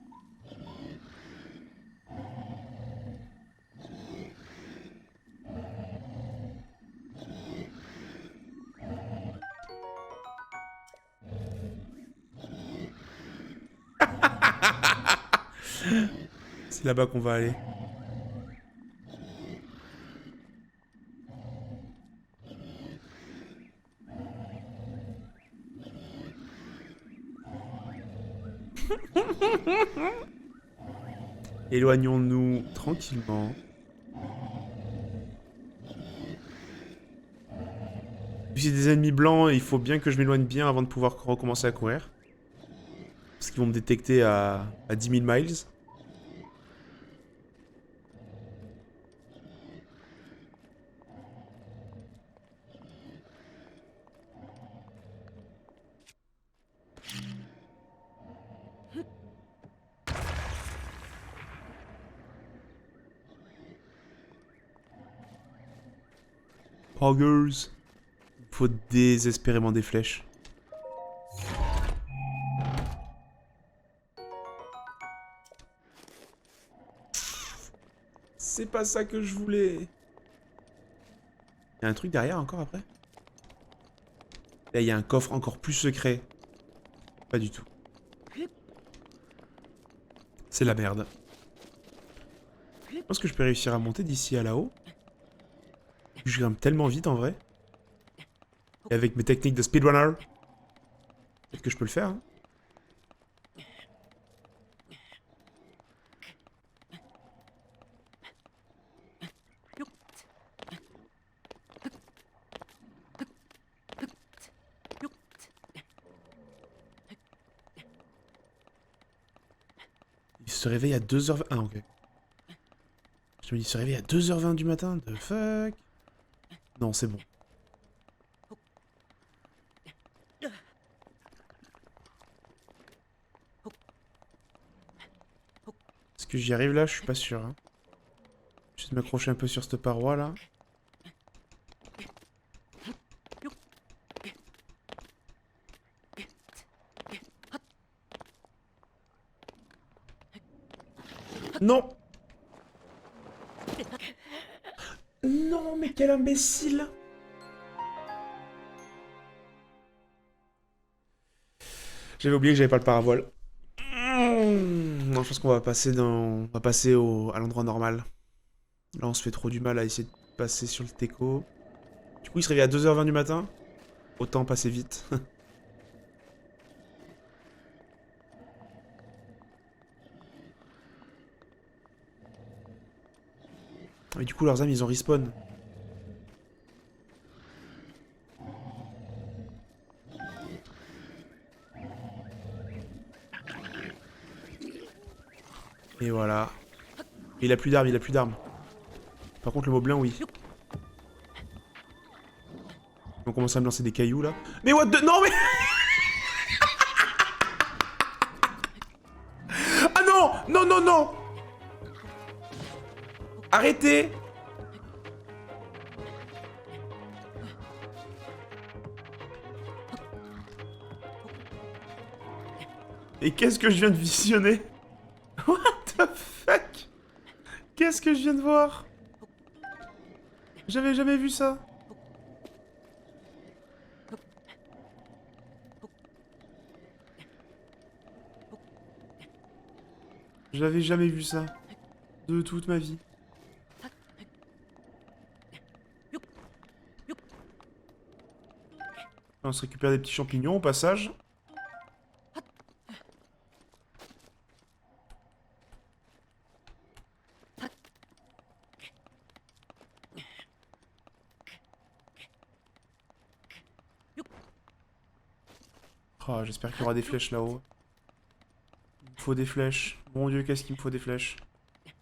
C'est là-bas qu'on va aller. Éloignons-nous tranquillement. Si c'est des ennemis blancs, il faut bien que je m'éloigne bien avant de pouvoir recommencer à courir. Parce qu'ils vont me détecter à 10 000 miles. Poggers. Il faut désespérément des flèches. C'est pas ça que je voulais. Il y a un truc derrière encore après? Là, il y a un coffre encore plus secret. Pas du tout. C'est la merde. Je pense que je peux réussir à monter d'ici à là-haut. Je grimpe tellement vite en vrai. Et avec mes techniques de speedrunner, peut-être que je peux le faire. Hein. Il se réveille à 2h20. Ah, ok. Je me dis, il se réveille à 2h20 du matin. The fuck? Non, c'est bon. Est-ce que j'y arrive là? Je suis pas sûr. Hein. Je vais m'accrocher un peu sur cette paroi là. Non! Non, mais quel imbécile! J'avais oublié que j'avais pas le paravoile. Non, je pense qu'on va passer dans... On va passer à l'endroit normal. Là, on se fait trop du mal à essayer de passer sur le teco. Du coup, il se réveille à 2h20 du matin. Autant passer vite. Et du coup, leurs âmes, ils ont respawn. Et voilà. Et il a plus d'armes, il a plus d'armes. Par contre, le moblin, oui. On commence à me lancer des cailloux, là. Mais what the... Non, mais... Ah non! Non, non, non! Arrêtez! Et qu'est-ce que je viens de visionner? What the fuck? Qu'est-ce que je viens de voir? J'avais jamais vu ça. J'avais jamais vu ça. De toute ma vie. On se récupère des petits champignons au passage. Oh, j'espère qu'il y aura des flèches là-haut. Il me faut des flèches. Mon dieu, qu'est-ce qu'il me faut des flèches. Il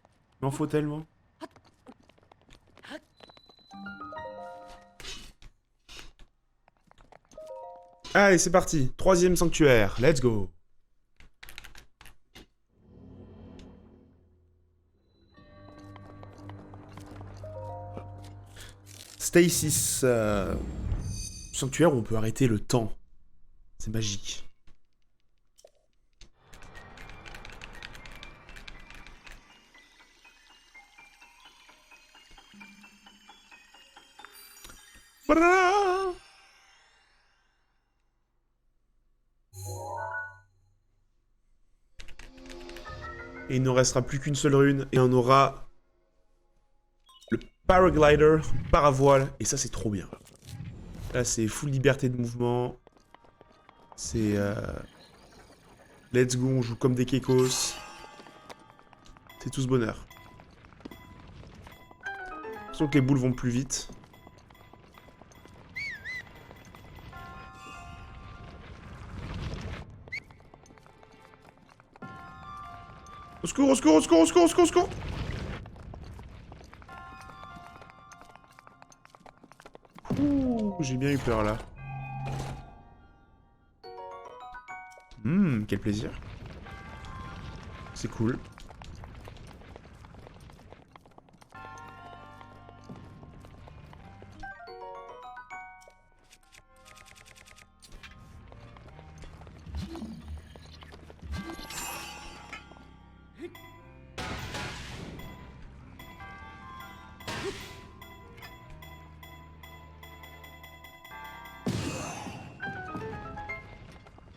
m'en faut tellement. Allez, c'est parti. 3e sanctuaire. Let's go. Stasis. Sanctuaire où on peut arrêter le temps. C'est magique. Voilà. Et il ne restera plus qu'une seule rune et on aura le paraglider, paravoile, et ça c'est trop bien. Là c'est full liberté de mouvement. C'est... Let's go, on joue comme des kekos. C'est tout ce bonheur. J'ai l'impression que les boules vont plus vite. Au secours, au secours, au secours, au secours, au secours, au secours! Ouh, j'ai bien eu peur là. Quel plaisir. C'est cool.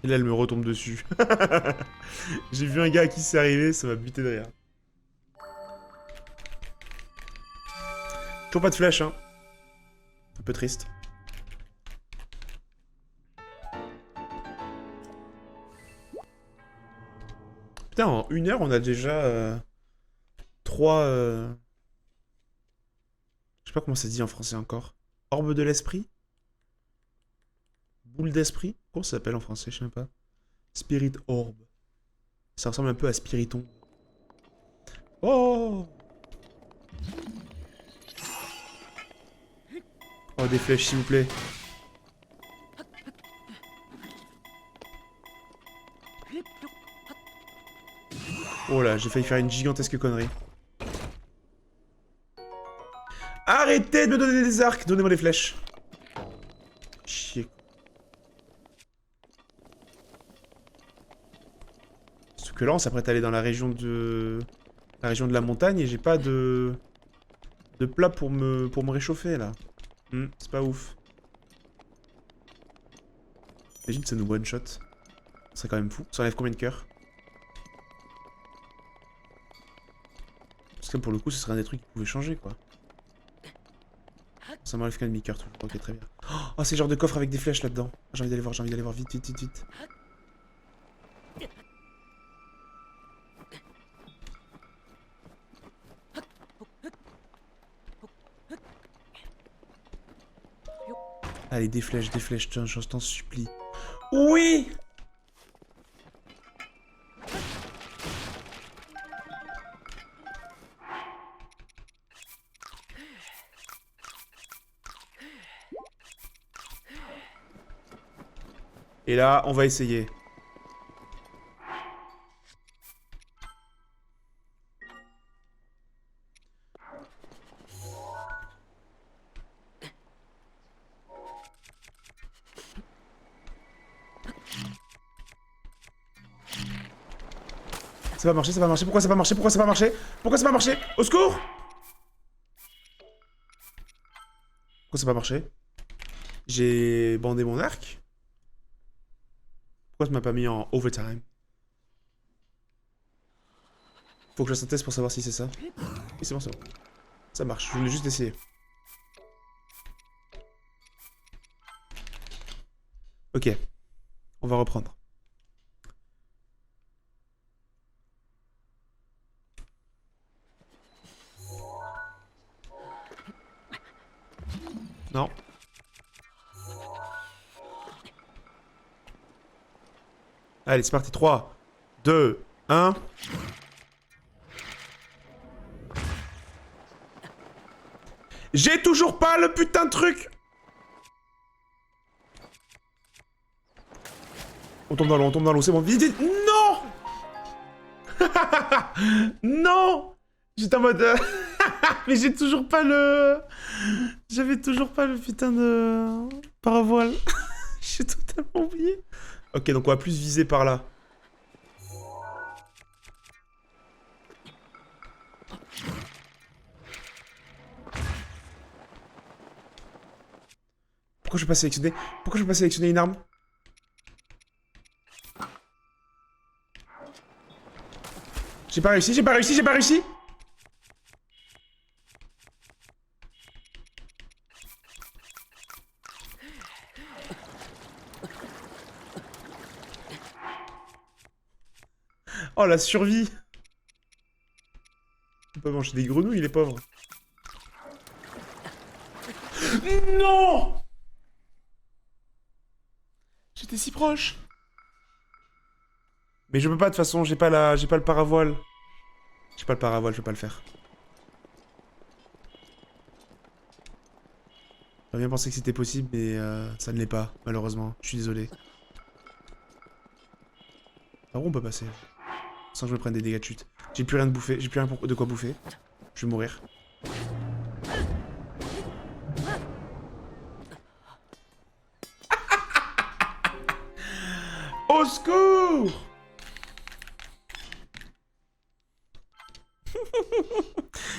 Et là, elle me retombe dessus. J'ai vu un gars à qui c'est arrivé, ça m'a buté de rire. Toujours pas de flèche, hein. Un peu triste. Putain, en 1 heure, on a déjà 3... Je sais pas comment ça se dit en français encore. Orbe de l'esprit? Boule d'esprit? Comment ça s'appelle en français? Je sais même pas. Spirit Orb. Ça ressemble un peu à Spiriton. Oh! Oh, des flèches, s'il vous plaît. Oh là, j'ai failli faire une gigantesque connerie. Arrêtez de me donner des arcs! Donnez-moi des flèches. Chier. Sauf que là, on s'apprête à aller dans la région de... la montagne et j'ai pas de plat pour me réchauffer, là. C'est pas ouf. Imagine que ça nous one-shot. Ce serait quand même fou. Ça enlève combien de cœurs? Parce que pour le coup, ce serait un des trucs qui pouvait changer, quoi. Ça m'enlève qu'un demi-cœur, toujours. Ok, très bien. Oh, c'est le genre de coffre avec des flèches là-dedans. J'ai envie d'aller voir, vite, vite, vite, vite. Allez, des flèches, je t'en supplie. Oui! Et là, on va essayer. Ça va marcher, ça va marcher. Pourquoi ça va marcher? Pourquoi ça va marcher? Pourquoi ça va marcher? Au secours! Pourquoi ça va marcher? J'ai bandé mon arc. Pourquoi ça m'a pas mis en overtime? Faut que je fasse un test pour savoir si c'est ça. Oui, c'est bon, c'est bon. Ça marche, je voulais juste essayer. Ok. On va reprendre. Non. Allez, c'est parti. 3, 2, 1. J'ai toujours pas le putain de truc! On tombe dans l'eau, c'est bon. Vite, vite. Non! Non! J'étais en mode... Mais j'ai toujours pas le... J'avais toujours pas le putain de... paravoile. J'ai totalement oublié. Ok, donc on va plus viser par là. Pourquoi je peux pas sélectionner? Pourquoi je peux pas sélectionner une arme? J'ai pas réussi, j'ai pas réussi, j'ai pas réussi! Oh, la survie! Il peut manger des grenouilles, les pauvres. Non! J'étais si proche. Mais je peux pas, de toute façon, j'ai pas le paravoile. J'ai pas le paravoile, je peux pas le faire. J'aurais bien pensé que c'était possible, mais ça ne l'est pas, malheureusement. Je suis désolé. Par où on peut passer? Sans que je me prenne des dégâts de chute. J'ai plus rien de bouffer, j'ai plus rien de quoi bouffer. Je vais mourir. Au secours!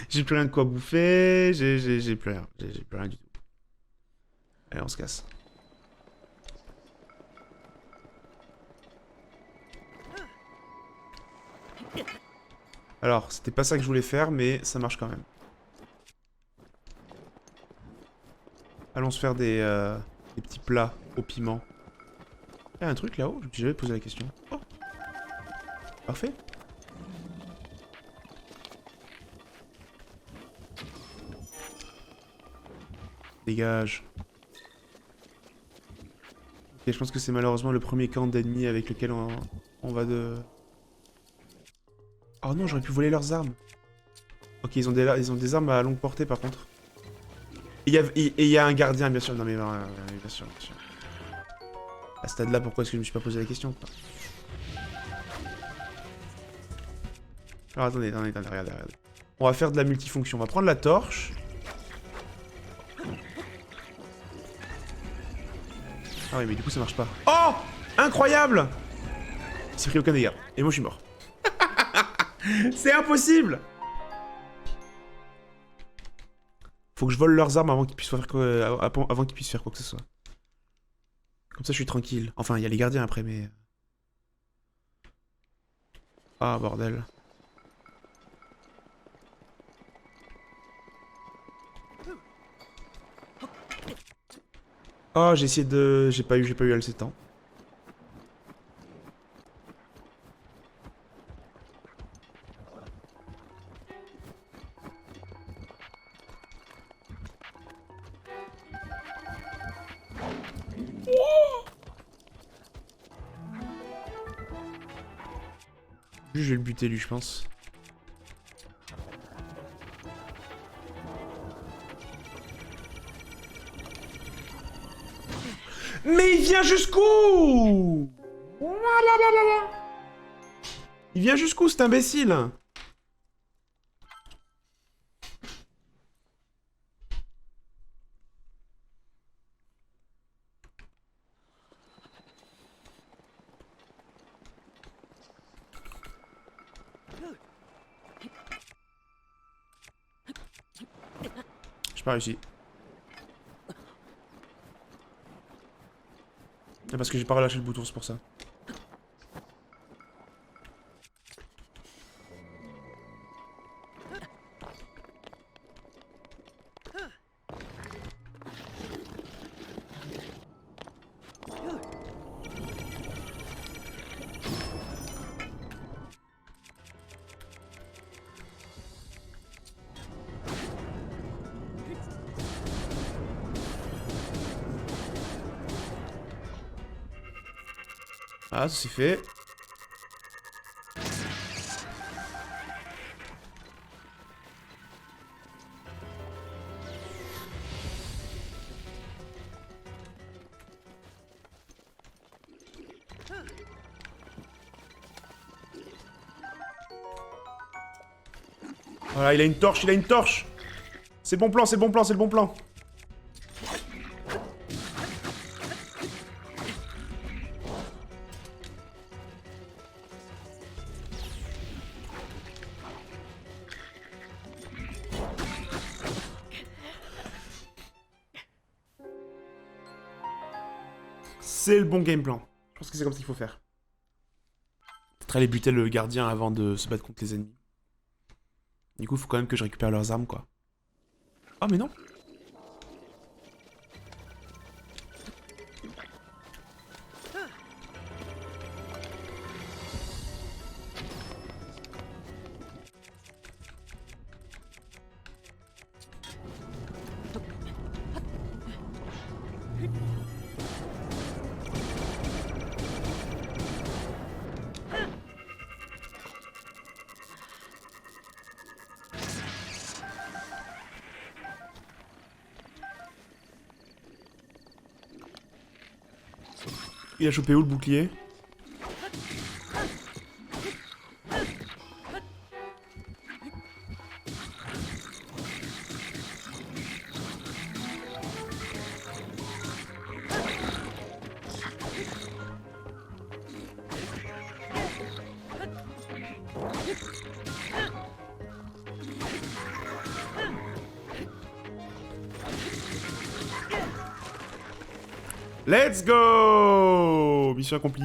J'ai plus rien de quoi bouffer, j'ai plus rien. J'ai plus rien du tout. Allez, on se casse. Alors, c'était pas ça que je voulais faire, mais ça marche quand même. Allons se faire des petits plats au piment. Il y a un truc là-haut, je me suis jamais posé la question. Oh. Parfait. Dégage. Ok, je pense que c'est malheureusement le premier camp d'ennemis avec lequel on va de... Oh non, j'aurais pu voler leurs armes. Ok, ils ont des armes à longue portée par contre. Et il y a un gardien, bien sûr. Non mais bien sûr, bien sûr. À ce stade-là, pourquoi est-ce que je me suis pas posé la question, quoi. Alors attendez, regardez. On va faire de la multifonction. On va prendre la torche. Ah oui, mais du coup, ça marche pas. Oh! Incroyable! Il s'est pris aucun dégât. Et moi, je suis mort. C'est impossible! Faut que je vole leurs armes avant qu'ils puissent faire avant qu'ils puissent faire quoi que ce soit. Comme ça, je suis tranquille. Enfin, il y a les gardiens après, mais... Ah, bordel. Oh, j'ai essayé de... J'ai pas eu assez de temps. Je vais le buter, lui, je pense. Mais il vient jusqu'où? Il vient jusqu'où, cet imbécile? J'ai pas réussi. C'est parce que j'ai pas relâché le bouton, c'est pour ça. Ah, ça c'est fait. Voilà, il a une torche, il a une torche. C'est bon plan, c'est bon plan, c'est le bon plan. C'est le bon game plan. Je pense que c'est comme ça qu'il faut faire. Peut-être aller buter le gardien avant de se battre contre les ennemis. Du coup, il faut quand même que je récupère leurs armes, quoi. Oh, mais non. Il a chopé où le bouclier? Let's go! Mission accomplie.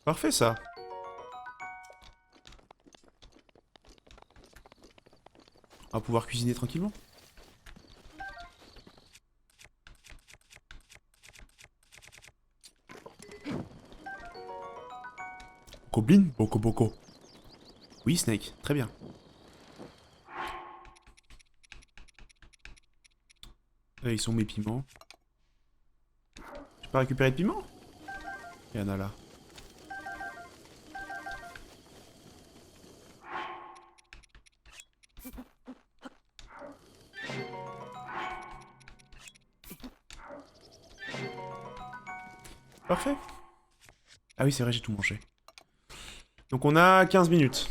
Parfait ça. On va pouvoir cuisiner tranquillement. Goblin, boko boko. Oui, Snake, très bien. Là, ils sont mes piments. J'ai pas récupéré de piments? Il y en a là. Parfait. Ah oui, c'est vrai, j'ai tout mangé. Donc on a 15 minutes.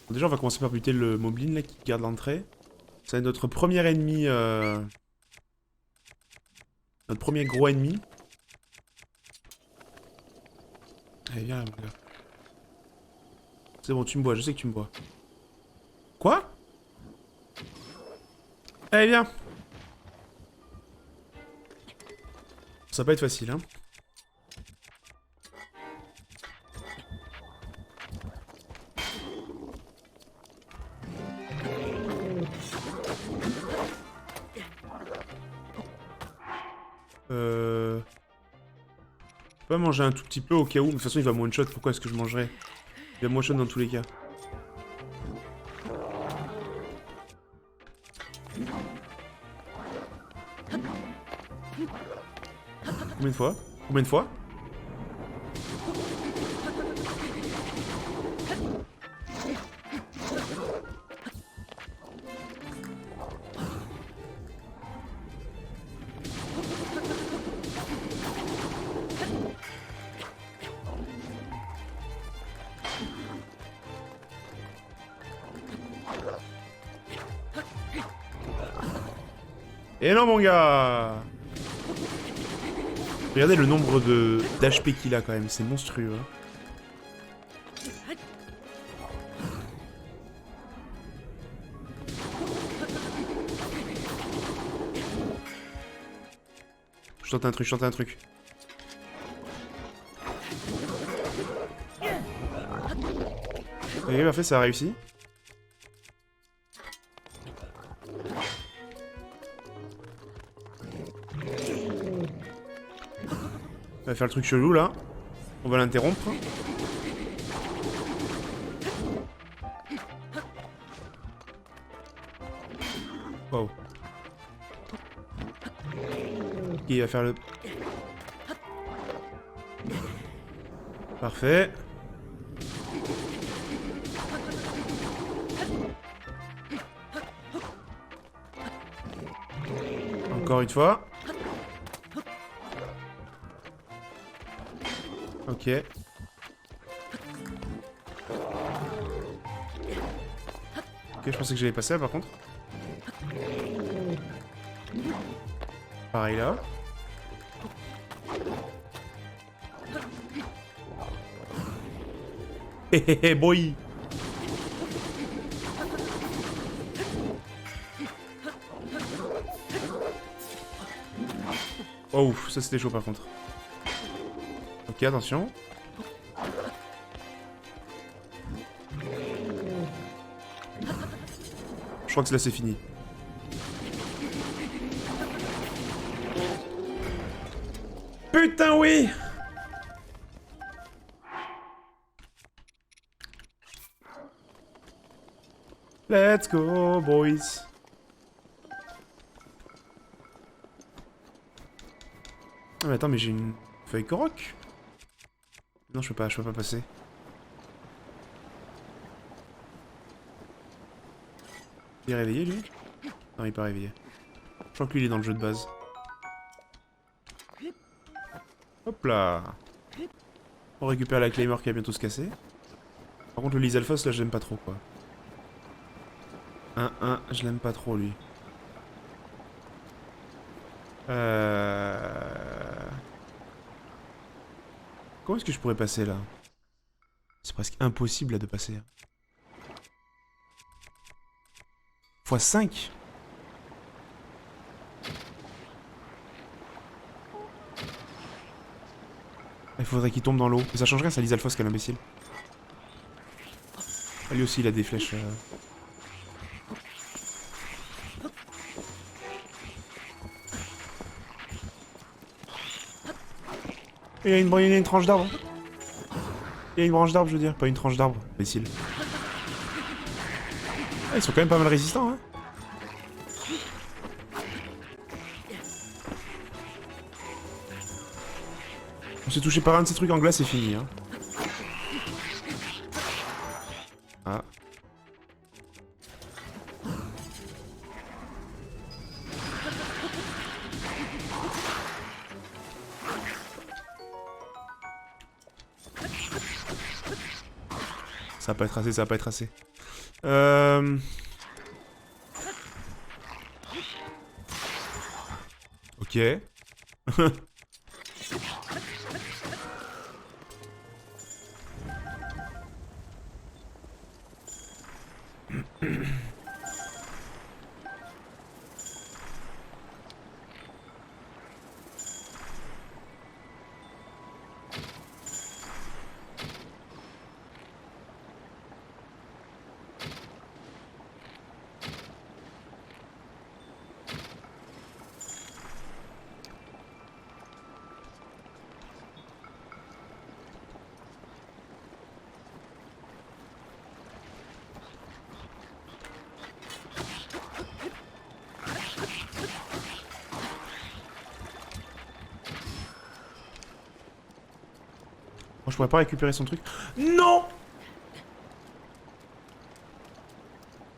Bon, déjà, on va commencer par buter le moblin là qui garde l'entrée. C'est notre premier ennemi. Notre premier gros ennemi. Allez, viens là, mon gars. C'est bon, tu me bois, je sais que tu me bois. Quoi? Allez, viens. Ça va pas être facile, hein. Je peux pas manger un tout petit peu au cas où, mais de toute façon il va me one-shot, pourquoi est-ce que je mangerais? Il va me one-shot dans tous les cas. Combien de fois? Combien de fois? Et non mon gars! Regardez le nombre d'HP qu'il a quand même, c'est monstrueux. Hein. Je tente un truc, je tente un truc. Ok, parfait, ça a réussi. On va faire le truc chelou là. On va l'interrompre. Wow. Ok, il va faire le... Parfait. Encore une fois. Ok. Ok, je pensais que j'allais passer là par contre. Pareil là. Hé hé hé boy. Oh, ça c'était chaud par contre. Ok, attention. Je crois que là c'est fini. Putain oui! Let's go boys. Ah mais attends, mais j'ai une feuille Korok. Non, je peux pas passer. Il est réveillé lui? Non, il est pas réveillé. Je crois que lui il est dans le jeu de base. Hop là. On récupère la Claymore qui va bientôt se casser. Par contre le Lizalfos là j'aime pas trop quoi. 1-1, je l'aime pas trop lui. Comment est-ce que je pourrais passer là? C'est presque impossible là de passer. x5. Il faudrait qu'il tombe dans l'eau. Mais ça change rien, ça lise Alphos, quel imbécile. Ah, lui aussi, il a des flèches. Il y a une tranche d'arbre. Il y a une branche d'arbre, je veux dire. Pas une tranche d'arbre, imbécile. Ah, ils sont quand même pas mal résistants, hein. On s'est touché par un de ces trucs en glace, c'est fini, hein. Ah. Ça va pas être assez, ça va pas être assez. Ok. Je pourrais pas récupérer son truc. Non!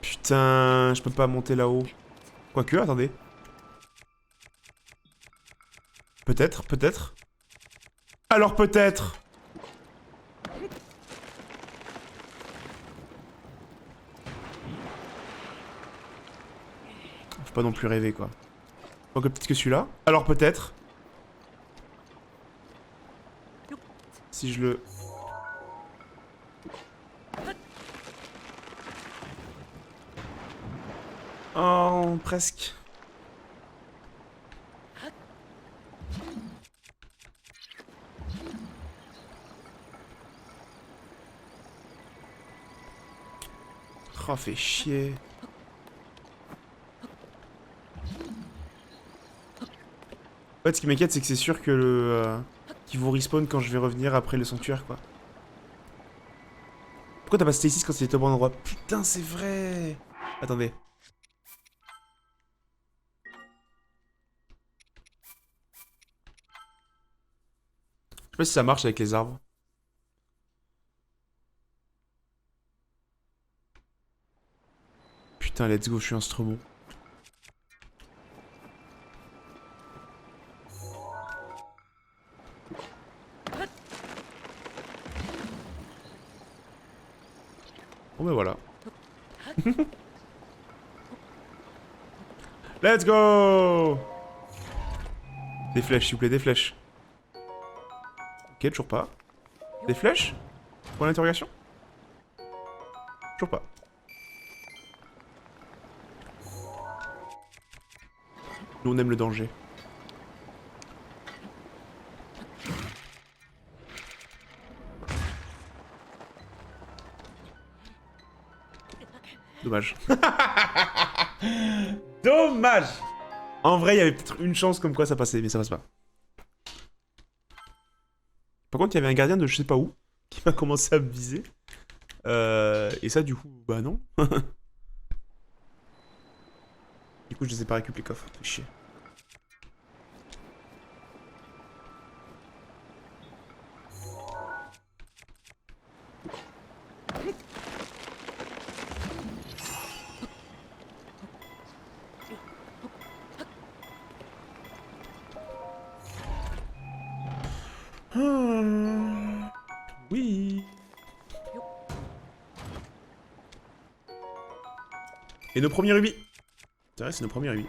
Putain, je peux pas monter là-haut. Quoique, attendez. Peut-être, peut-être. Alors peut-être. Faut pas non plus rêver, quoi. Quoique peut-être que celui-là. Alors peut-être. Si je le... Oh, presque. Oh, fait chier. En fait, ce qui m'inquiète, c'est que c'est sûr que le... qu'ils vont respawn quand je vais revenir après le sanctuaire, quoi. Pourquoi t'as pas Stasis quand c'était au bon endroit? Putain, c'est vrai. Attendez. Je sais pas si ça marche avec les arbres. Putain, let's go, je suis instrument. Bon ben voilà. Let's go! Des flèches, s'il vous plaît, des flèches. Ok, toujours pas. Des flèches? Point d'interrogation? Toujours pas. Nous, on aime le danger. Dommage. Dommage! En vrai, il y avait peut-être une chance comme quoi ça passait, mais ça passe pas. Par contre, il y avait un gardien de je sais pas où qui m'a commencé à me viser. Et ça, du coup, bah non. Du coup, je les ai pas récupérés les coffres. Fait chier. Oui. Et nos premiers rubis. C'est vrai, c'est nos premiers rubis.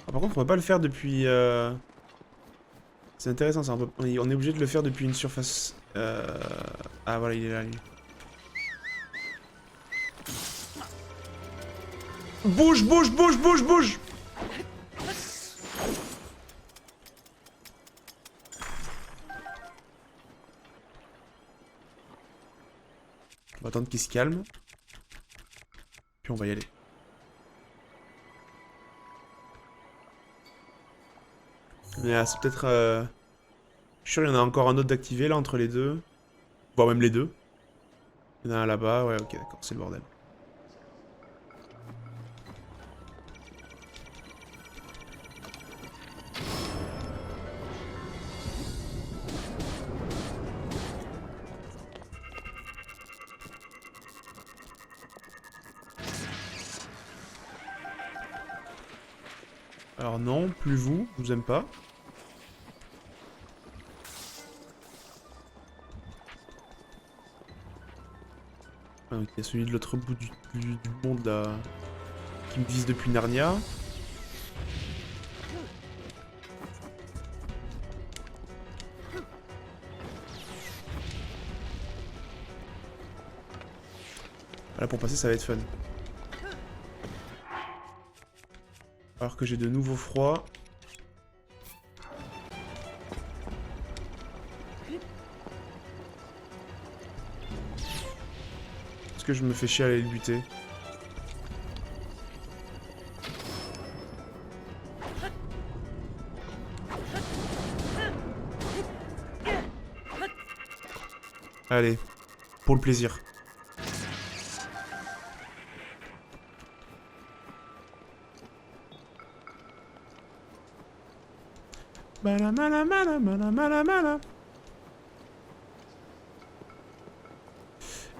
Ah, par contre, on peut pas le faire depuis... C'est intéressant, ça. On est obligé de le faire depuis une surface... Ah, voilà, il est là, lui. Bouge, bouge, bouge, bouge, bouge! On va attendre qu'il se calme. Puis on va y aller. Mais c'est peut-être... Je suis sûr qu'il y en a encore un autre d'activé là entre les deux. Voire même les deux. Il y en a un là-bas, ouais ok d'accord, c'est le bordel. Alors non, plus vous, je vous aime pas. Ah, ok, il y a celui de l'autre bout du monde là, qui me vise depuis Narnia. Là pour passer ça va être fun. Alors que j'ai de nouveaux froids. Est-ce que je me fais chier à aller le buter? Allez, pour le plaisir.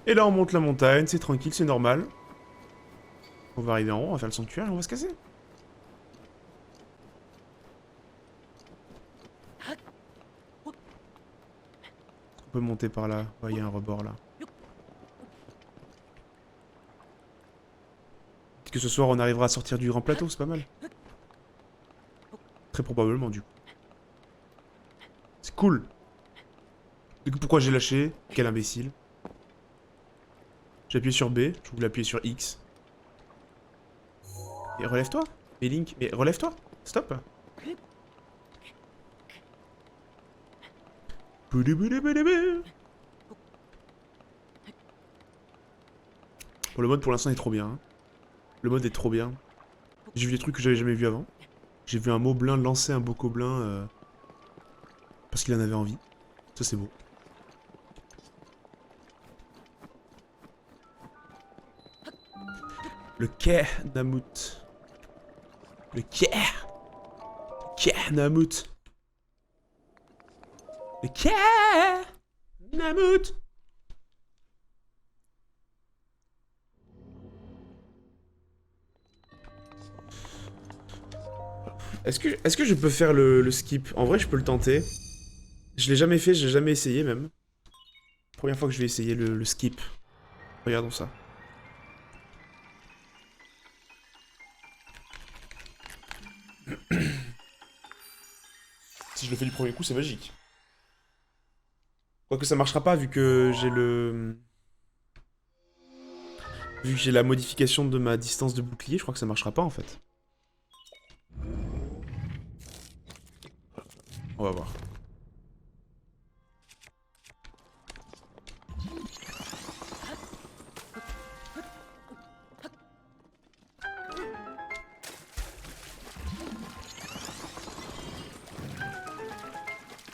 Et là on monte la montagne, c'est tranquille, c'est normal. On va arriver en haut, on va faire le sanctuaire et on va se casser. On peut monter par là. Ouais, il y a un rebord là. Peut-être que ce soir on arrivera à sortir du grand plateau, c'est pas mal. Très probablement du coup. C'est cool. Du coup pourquoi j'ai lâché? Quel imbécile. J'ai appuyé sur B, je voulais appuyer sur X. Et relève-toi. Mais Link, mais relève-toi. Stop. Bon, le mode pour l'instant est trop bien. Hein. Le mode est trop bien. J'ai vu des trucs que j'avais jamais vu avant. J'ai vu un moblin lancer un bokoblin parce qu'il en avait envie. Ça c'est beau. Le Keh Namut. Le Keh Namut. Le Keh Namut. Est-ce que je peux faire le skip? En vrai, je peux le tenter. Je l'ai jamais fait, j'ai jamais essayé même. Première fois que je vais essayer le skip. Regardons ça. Si je le fais du premier coup, c'est magique. Quoique ça marchera pas vu que j'ai le... Vu que j'ai la modification de ma distance de bouclier, je crois que ça marchera pas en fait. On va voir.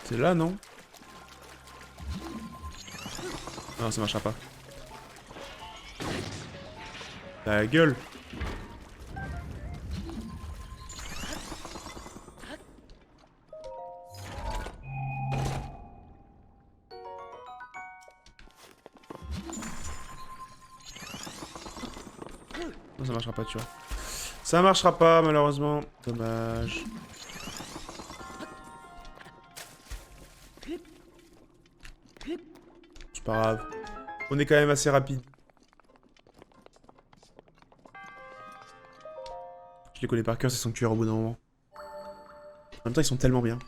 C'est là, non? Non, ça marchera pas. Ta gueule! Non, ça marchera pas, tu vois. Ça marchera pas, malheureusement. Dommage. C'est pas grave. On est quand même assez rapide. Je les connais par cœur, ces sanctuaires au bout d'un moment. En même temps, ils sont tellement bien.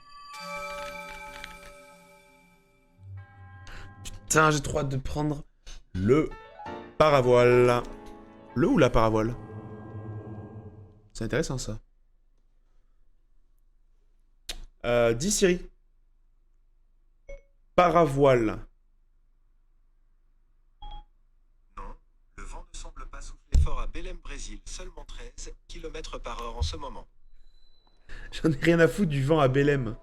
Putain, j'ai trop hâte de prendre le paravoile. Le ou la paravoile? C'est intéressant, ça. Dis Siri. Paravoile. Belém, Brésil, seulement 13 km/h en ce moment. J'en ai rien à foutre du vent à Belém.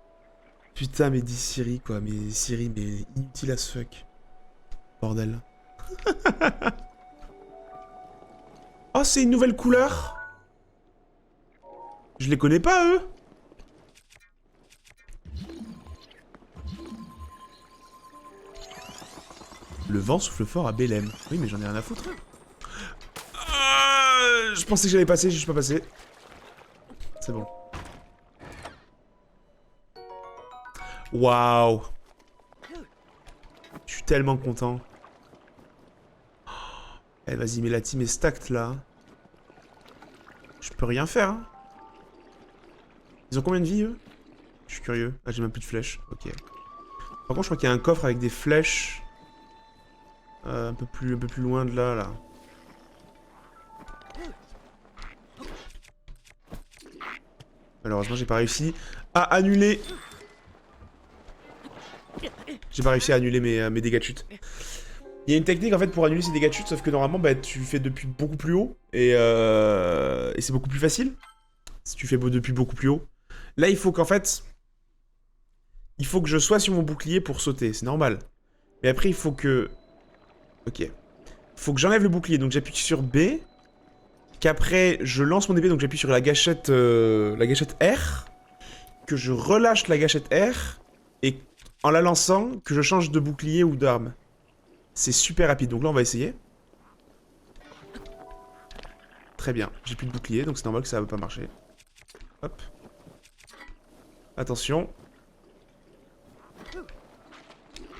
Putain, mais dis Siri, quoi. Mais Siri, mais inutile as fuck. Bordel. Oh, c'est une nouvelle couleur. Je les connais pas, eux. Le vent souffle fort à Belém. Oui, mais j'en ai rien à foutre. Je pensais que j'allais passer, je suis pas passé. C'est bon. Waouh. Je suis tellement content. Eh, vas-y, mais la team est stacked, là. Je peux rien faire, hein. Ils ont combien de vie, eux? Je suis curieux. Ah, j'ai même plus de flèches. Ok. Par contre, je crois qu'il y a un coffre avec des flèches. Un peu plus loin de là. Malheureusement, j'ai pas réussi à annuler. J'ai pas réussi à annuler mes dégâts de chute. Il y a une technique en fait pour annuler ces dégâts de chute, sauf que normalement bah, tu fais depuis beaucoup plus haut et c'est beaucoup plus facile si tu fais depuis beaucoup plus haut. Là, il faut qu'en fait, il faut que je sois sur mon bouclier pour sauter, c'est normal. Mais après, il faut que, ok, il faut que j'enlève le bouclier, donc j'appuie sur B. Qu'après, je lance mon épée, donc j'appuie sur la gâchette R. Que je relâche la gâchette R et en la lançant, que je change de bouclier ou d'arme. C'est super rapide, donc là on va essayer. Très bien, j'ai plus de bouclier, donc c'est normal que ça va pas marcher. Hop. Attention.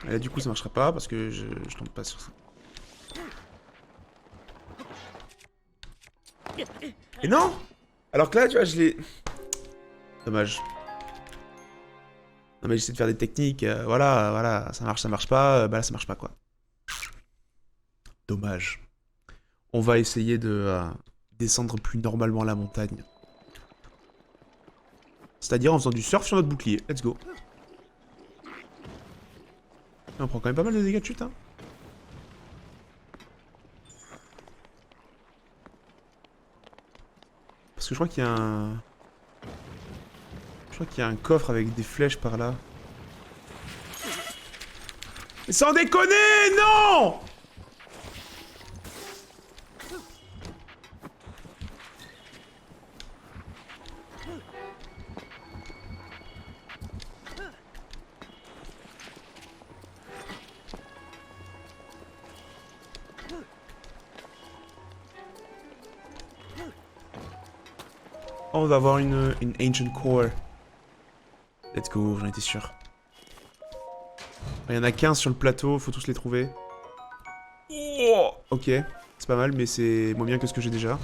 Et là du coup ça marchera pas parce que je tombe pas sur ça. Et non! Alors que là tu vois je l'ai... Dommage. Non mais j'essaie de faire des techniques, voilà, ça marche pas, bah là ça marche pas quoi. Dommage. On va essayer de descendre plus normalement la montagne. C'est-à-dire en faisant du surf sur notre bouclier. Let's go. On prend quand même pas mal de dégâts de chute, hein. Parce que je crois qu'il y a un... Je crois qu'il y a un coffre avec des flèches par là. Mais sans déconner, non! Oh, on va avoir une Ancient Core. Let's go, j'en étais sûr. Il y en a 15 sur le plateau, faut tous les trouver. Oh, ok, c'est pas mal, mais c'est moins bien que ce que j'ai déjà.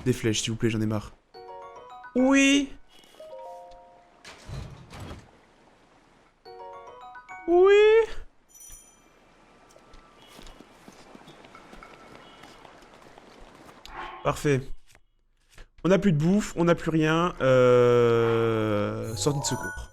Des flèches, s'il vous plaît, j'en ai marre. Oui! Oui! Parfait. On n'a plus de bouffe, on n'a plus rien. Sortie de secours.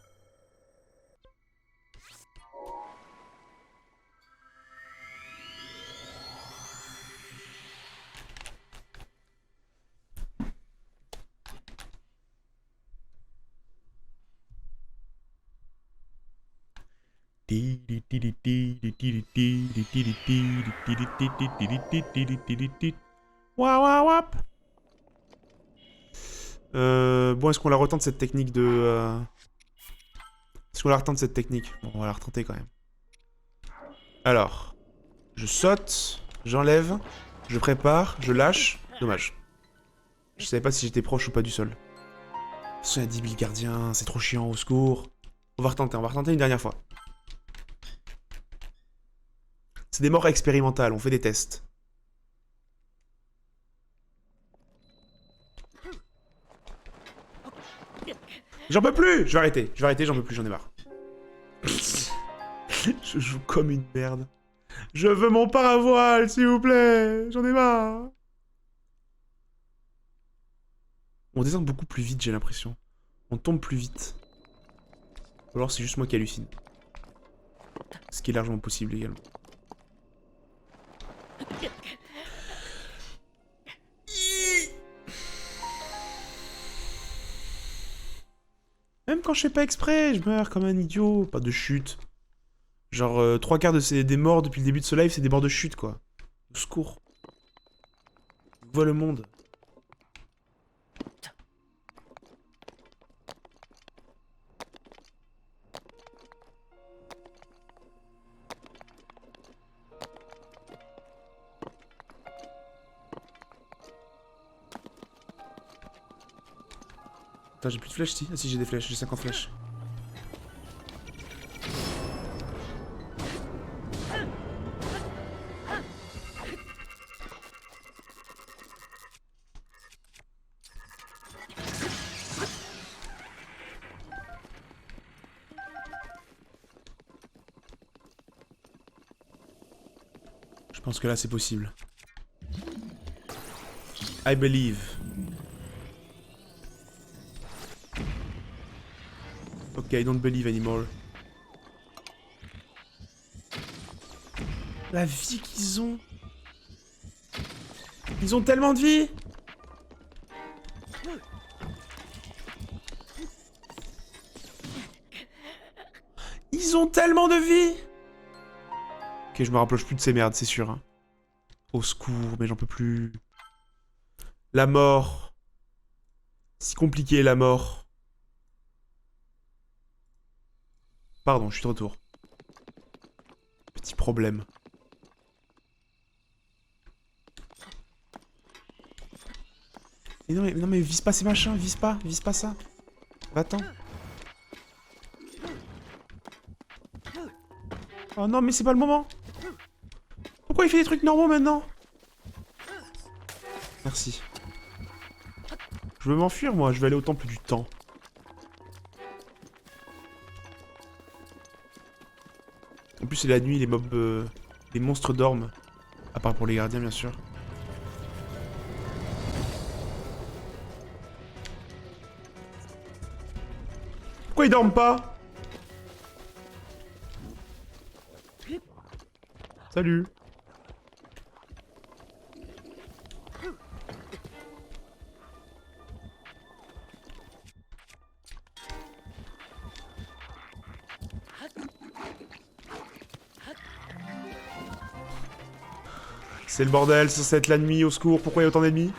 Bon, est-ce qu'on la retente cette technique de... Est-ce qu'on la retente cette technique? Bon, on va la retenter quand même. Alors, je saute, j'enlève, je prépare, je lâche. Dommage. Je savais pas si j'étais proche ou pas du sol. De toute façon, il y a 10 000 gardiens, c'est trop chiant, au secours. On va retenter une dernière fois. C'est des morts expérimentales, on fait des tests. J'en peux plus! Je vais arrêter, j'en peux plus, j'en ai marre. Je joue comme une merde. Je veux mon paravoile, s'il vous plaît! J'en ai marre! On descend beaucoup plus vite, j'ai l'impression. On tombe plus vite. Ou alors c'est juste moi qui hallucine. Ce qui est largement possible également. quand je fais pas exprès, je meurs comme un idiot. Pas de chute. Genre, 3/4 des morts depuis le début de ce live, c'est des morts de chute, quoi. Au secours. Je vois le monde. Attends, j'ai plus de flèches, si? Ah si, j'ai des flèches, j'ai 50 flèches. Je pense que là, c'est possible. I believe. Ok, I don't believe anymore. La vie qu'ils ont. Ils ont tellement de vie. Ils ont tellement de vie. Ok, je me rapproche plus de ces merdes, c'est sûr. Hein. Au secours, mais j'en peux plus. La mort. Si compliqué, la mort. Pardon, je suis de retour. Petit problème. Mais non, mais vise pas ces machins, vise pas ça. Va-t'en. Oh non, mais c'est pas le moment. Pourquoi il fait des trucs normaux maintenant? Merci. Je veux m'enfuir, moi. Je vais aller au temple du temps. En plus, c'est la nuit, les mobs... les monstres dorment. À part pour les gardiens, bien sûr. Pourquoi ils dorment pas? Salut. C'est le bordel, c'est censé être la nuit, au secours, pourquoi il y a autant d'ennemis?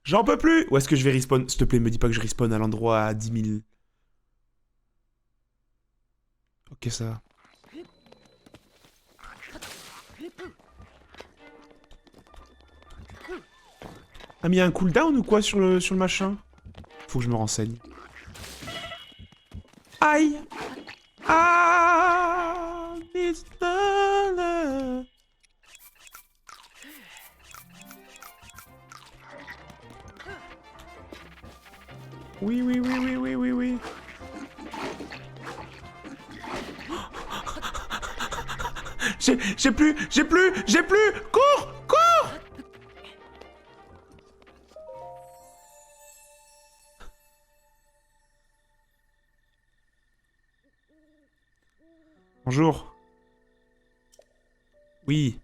J'en peux plus! Où est-ce que je vais respawn? S'il te plaît, me dis pas que je respawn à l'endroit à 10 000. Ok, ça va. Ah, mais il y a un cooldown ou quoi sur le machin? Faut que je me renseigne. Aïe! Ah! It's the... Oui, oui, oui, oui, oui, oui, oui. J'ai plus! Cours! Cours! Bonjour. Oui.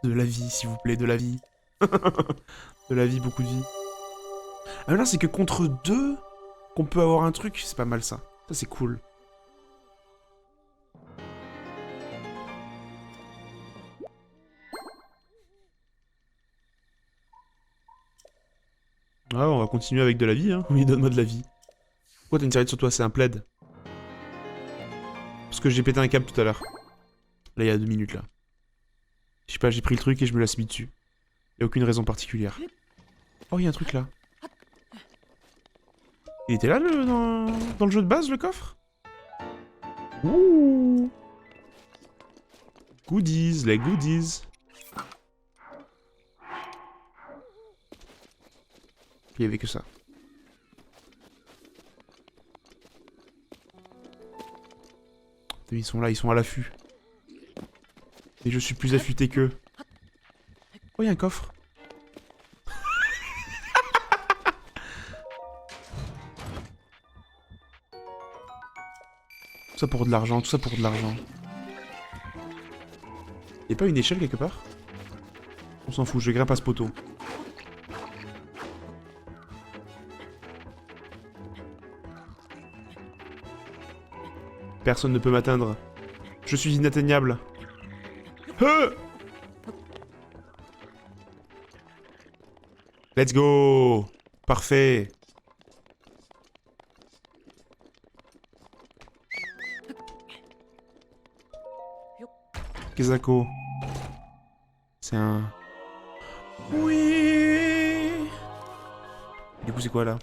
De la vie, s'il vous plaît, de la vie. De la vie, beaucoup de vie. Ah mais là, c'est que contre 2 qu'on peut avoir un truc. C'est pas mal, ça. Ça, c'est cool. Ah, on va continuer avec de la vie, hein. Oui, donne-moi de la vie. Pourquoi t'as une serviette sur toi? C'est un plaid. Parce que j'ai pété un câble tout à l'heure. Là, il y a 2 minutes, là. Je sais pas, j'ai pris le truc et je me l'ai mis dessus. Il y a aucune raison particulière. Oh, il y a un truc, là. Il était là, dans le jeu de base, le coffre? Ouh. Goodies, les goodies. Il y avait que ça. Ils sont là, ils sont à l'affût. Et je suis plus affûté qu'eux. Oh, il y a un coffre. Tout ça pour de l'argent, tout ça pour de l'argent. Y'a pas une échelle quelque part? On s'en fout, je grimpe à ce poteau. Personne ne peut m'atteindre. Je suis inatteignable. Let's go! Parfait. Kezako. C'est un... Oui. Du coup, c'est quoi, là?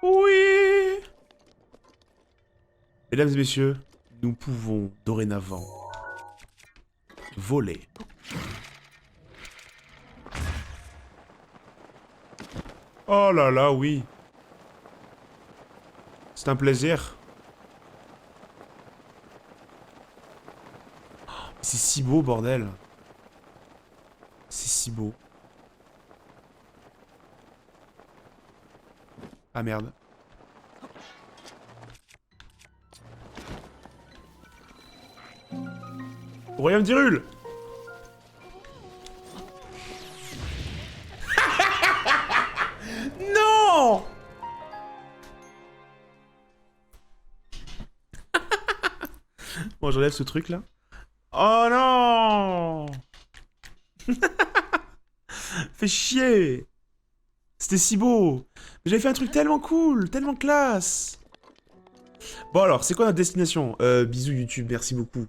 Oui. Mesdames et messieurs, nous pouvons dorénavant voler. Oh là là, oui. C'est un plaisir. C'est si beau, bordel. C'est si beau. Ah merde. Royaume d'Hyrule. Non. Bon, j'enlève ce truc là. Oh non. Fais chier. C'était si beau. Mais j'avais fait un truc tellement cool, tellement classe. Bon alors, c'est quoi notre destination? Bisous YouTube, merci beaucoup.